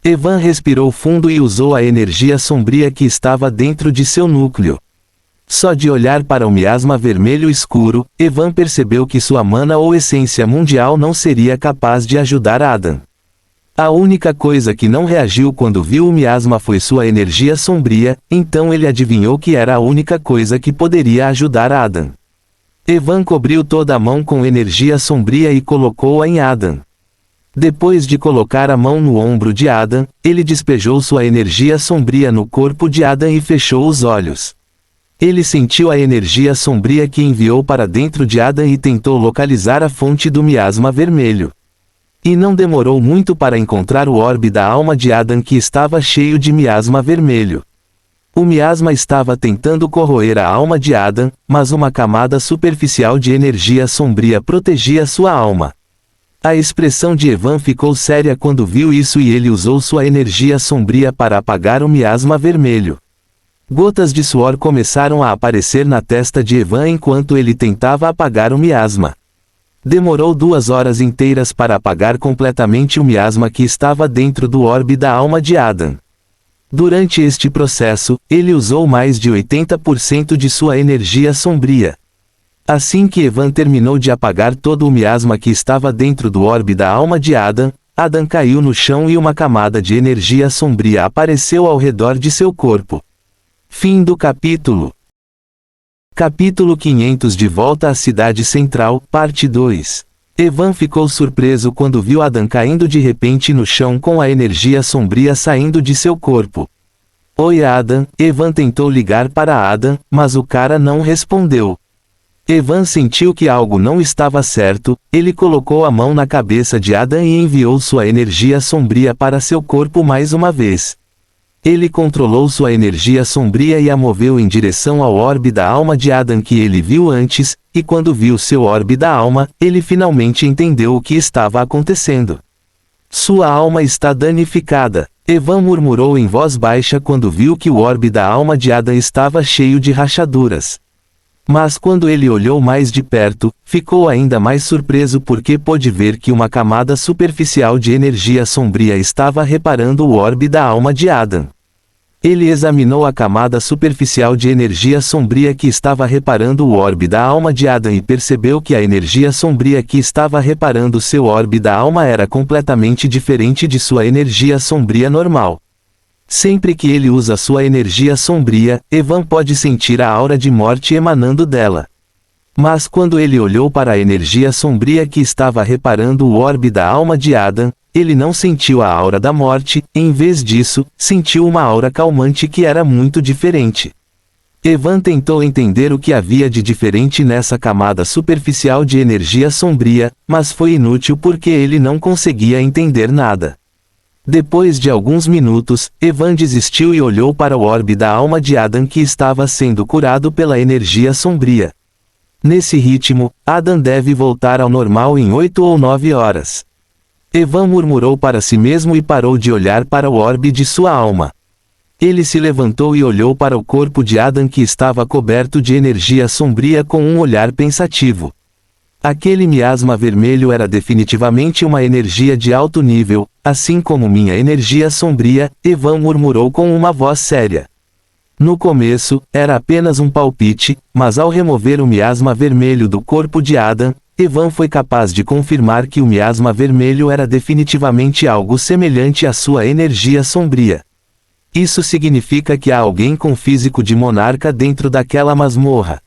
Evan respirou fundo e usou a energia sombria que estava dentro de seu núcleo. Só de olhar para o miasma vermelho escuro, Evan percebeu que sua mana ou essência mundial não seria capaz de ajudar Adam. A única coisa que não reagiu quando viu o miasma foi sua energia sombria, então ele adivinhou que era a única coisa que poderia ajudar Adam. Evan cobriu toda a mão com energia sombria e colocou-a em Adam. Depois de colocar a mão no ombro de Adam, ele despejou sua energia sombria no corpo de Adam e fechou os olhos. Ele sentiu a energia sombria que enviou para dentro de Adam e tentou localizar a fonte do miasma vermelho. E não demorou muito para encontrar o orbe da alma de Adam que estava cheio de miasma vermelho. O miasma estava tentando corroer a alma de Adam, mas uma camada superficial de energia sombria protegia sua alma. A expressão de Evan ficou séria quando viu isso e ele usou sua energia sombria para apagar o miasma vermelho. Gotas de suor começaram a aparecer na testa de Evan enquanto ele tentava apagar o miasma. Demorou 2 horas inteiras para apagar completamente o miasma que estava dentro do orbe da alma de Adam. Durante este processo, ele usou mais de 80% de sua energia sombria. Assim que Evan terminou de apagar todo o miasma que estava dentro do orbe da alma de Adam, Adam caiu no chão e uma camada de energia sombria apareceu ao redor de seu corpo. Fim do capítulo. Capítulo 500 De volta à cidade central, parte 2. Evan ficou surpreso quando viu Adam caindo de repente no chão com a energia sombria saindo de seu corpo. Oi Adam, Evan tentou ligar para Adam, mas o cara não respondeu. Evan sentiu que algo não estava certo, ele colocou a mão na cabeça de Adam e enviou sua energia sombria para seu corpo mais uma vez. Ele controlou sua energia sombria e a moveu em direção ao orbe da alma de Adam que ele viu antes, e quando viu seu orbe da alma, ele finalmente entendeu o que estava acontecendo. Sua alma está danificada. Evan murmurou em voz baixa quando viu que o orbe da alma de Adam estava cheio de rachaduras. Mas quando ele olhou mais de perto, ficou ainda mais surpreso porque pôde ver que uma camada superficial de energia sombria estava reparando o orbe da alma de Adam. Ele examinou a camada superficial de energia sombria que estava reparando o orbe da alma de Adam e percebeu que a energia sombria que estava reparando seu orbe da alma era completamente diferente de sua energia sombria normal. Sempre que ele usa sua energia sombria, Evan pode sentir a aura de morte emanando dela. Mas quando ele olhou para a energia sombria que estava reparando o orbe da alma de Adam, ele não sentiu a aura da morte, em vez disso, sentiu uma aura calmante que era muito diferente. Evan tentou entender o que havia de diferente nessa camada superficial de energia sombria, mas foi inútil porque ele não conseguia entender nada. Depois de alguns minutos, Evan desistiu e olhou para o orbe da alma de Adam que estava sendo curado pela energia sombria. Nesse ritmo, Adam deve voltar ao normal em 8 ou 9 horas. Evan murmurou para si mesmo e parou de olhar para o orbe de sua alma. Ele se levantou e olhou para o corpo de Adam que estava coberto de energia sombria com um olhar pensativo. Aquele miasma vermelho era definitivamente uma energia de alto nível, assim como minha energia sombria, Evan murmurou com uma voz séria. No começo, era apenas um palpite, mas ao remover o miasma vermelho do corpo de Adam, Evan foi capaz de confirmar que o miasma vermelho era definitivamente algo semelhante à sua energia sombria. Isso significa que há alguém com físico de monarca dentro daquela masmorra.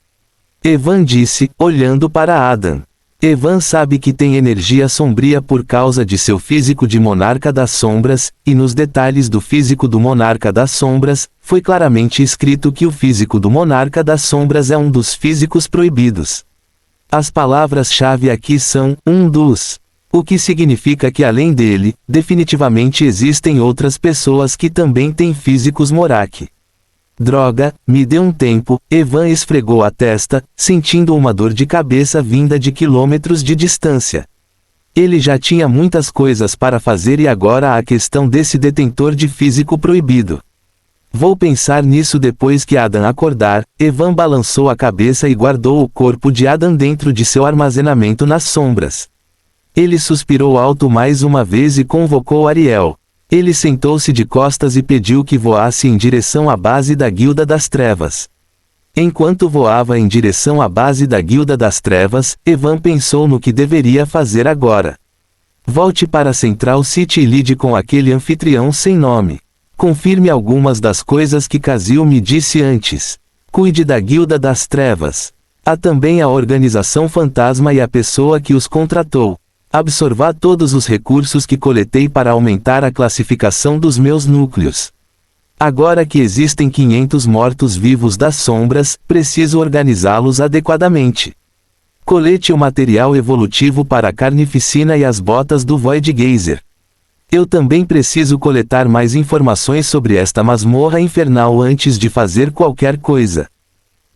Evan disse, olhando para Adam. Evan sabe que tem energia sombria por causa de seu físico de monarca das sombras, e nos detalhes do físico do monarca das sombras, foi claramente escrito que o físico do monarca das sombras é um dos físicos proibidos. As palavras-chave aqui são, um dos. O que significa que além dele, definitivamente existem outras pessoas que também têm físicos Morak. Droga, me dê um tempo, Evan esfregou a testa, sentindo uma dor de cabeça vinda de quilômetros de distância. Ele já tinha muitas coisas para fazer e agora há a questão desse detentor de físico proibido. Vou pensar nisso depois que Adam acordar. Evan balançou a cabeça e guardou o corpo de Adam dentro de seu armazenamento nas sombras. Ele suspirou alto mais uma vez e convocou Ariel. Ele sentou-se de costas e pediu que voasse em direção à base da Guilda das Trevas. Enquanto voava em direção à base da Guilda das Trevas, Evan pensou no que deveria fazer agora. Volte para Central City e lide com aquele anfitrião sem nome. Confirme algumas das coisas que Casil me disse antes. Cuide da Guilda das Trevas. Há também a Organização Fantasma e a pessoa que os contratou. Absorva todos os recursos que coletei para aumentar a classificação dos meus núcleos. Agora que existem 500 mortos-vivos das sombras, preciso organizá-los adequadamente. Colete o material evolutivo para a carnificina e as botas do Void Geyser. Eu também preciso coletar mais informações sobre esta masmorra infernal antes de fazer qualquer coisa.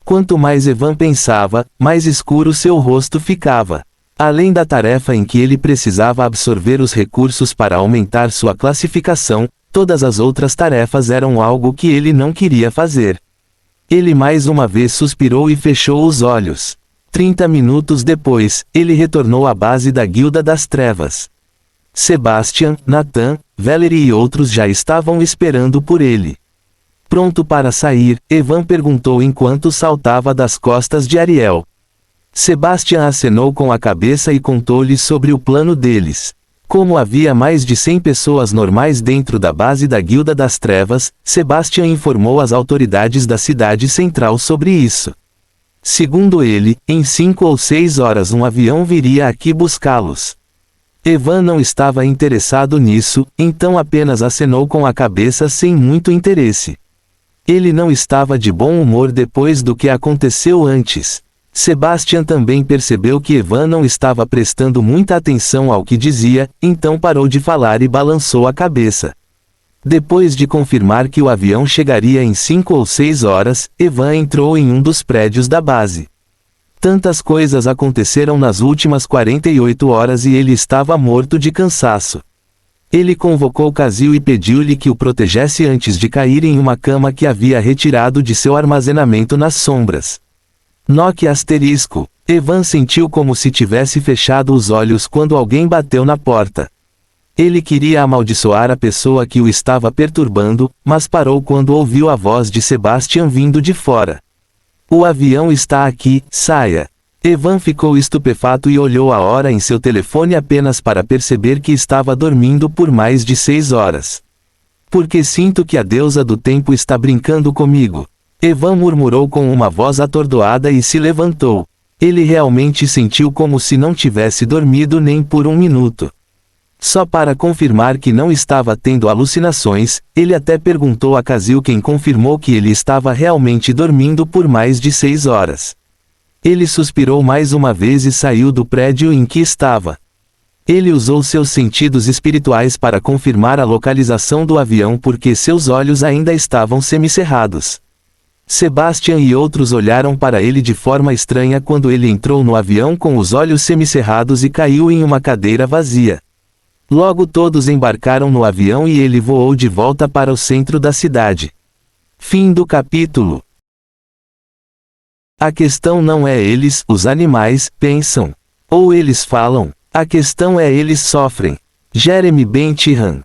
Quanto mais Evan pensava, mais escuro seu rosto ficava. Além da tarefa em que ele precisava absorver os recursos para aumentar sua classificação, todas as outras tarefas eram algo que ele não queria fazer. Ele mais uma vez suspirou e fechou os olhos. 30 minutos depois, ele retornou à base da Guilda das Trevas. Sebastian, Nathan, Valerie e outros já estavam esperando por ele. Pronto para sair, Evan perguntou enquanto saltava das costas de Ariel. Sebastian acenou com a cabeça e contou-lhe sobre o plano deles. Como havia mais de 100 pessoas normais dentro da base da Guilda das Trevas, Sebastian informou as autoridades da cidade central sobre isso. Segundo ele, em 5 ou 6 horas um avião viria aqui buscá-los. Evan não estava interessado nisso, então apenas acenou com a cabeça sem muito interesse. Ele não estava de bom humor depois do que aconteceu antes. Sebastian também percebeu que Evan não estava prestando muita atenção ao que dizia, então parou de falar e balançou a cabeça. Depois de confirmar que o avião chegaria em 5 ou 6 horas, Evan entrou em um dos prédios da base. Tantas coisas aconteceram nas últimas 48 horas e ele estava morto de cansaço. Ele convocou Casil e pediu-lhe que o protegesse antes de cair em uma cama que havia retirado de seu armazenamento nas sombras. Noque asterisco. Evan sentiu como se tivesse fechado os olhos quando alguém bateu na porta. Ele queria amaldiçoar a pessoa que o estava perturbando, mas parou quando ouviu a voz de Sebastian vindo de fora. O avião está aqui, saia. Evan ficou estupefato e olhou a hora em seu telefone apenas para perceber que estava dormindo por mais de 6 horas. Porque sinto que a deusa do tempo está brincando comigo. Evan murmurou com uma voz atordoada e se levantou. Ele realmente sentiu como se não tivesse dormido nem por um minuto. Só para confirmar que não estava tendo alucinações, ele até perguntou a Casil, quem confirmou que ele estava realmente dormindo por mais de 6 horas. Ele suspirou mais uma vez e saiu do prédio em que estava. Ele usou seus sentidos espirituais para confirmar a localização do avião porque seus olhos ainda estavam semicerrados. Sebastian e outros olharam para ele de forma estranha quando ele entrou no avião com os olhos semicerrados e caiu em uma cadeira vazia. Logo todos embarcaram no avião e ele voou de volta para o centro da cidade. Fim do capítulo. A questão não é eles, os animais, pensam. Ou eles falam. A questão é eles sofrem. Jeremy Bentham.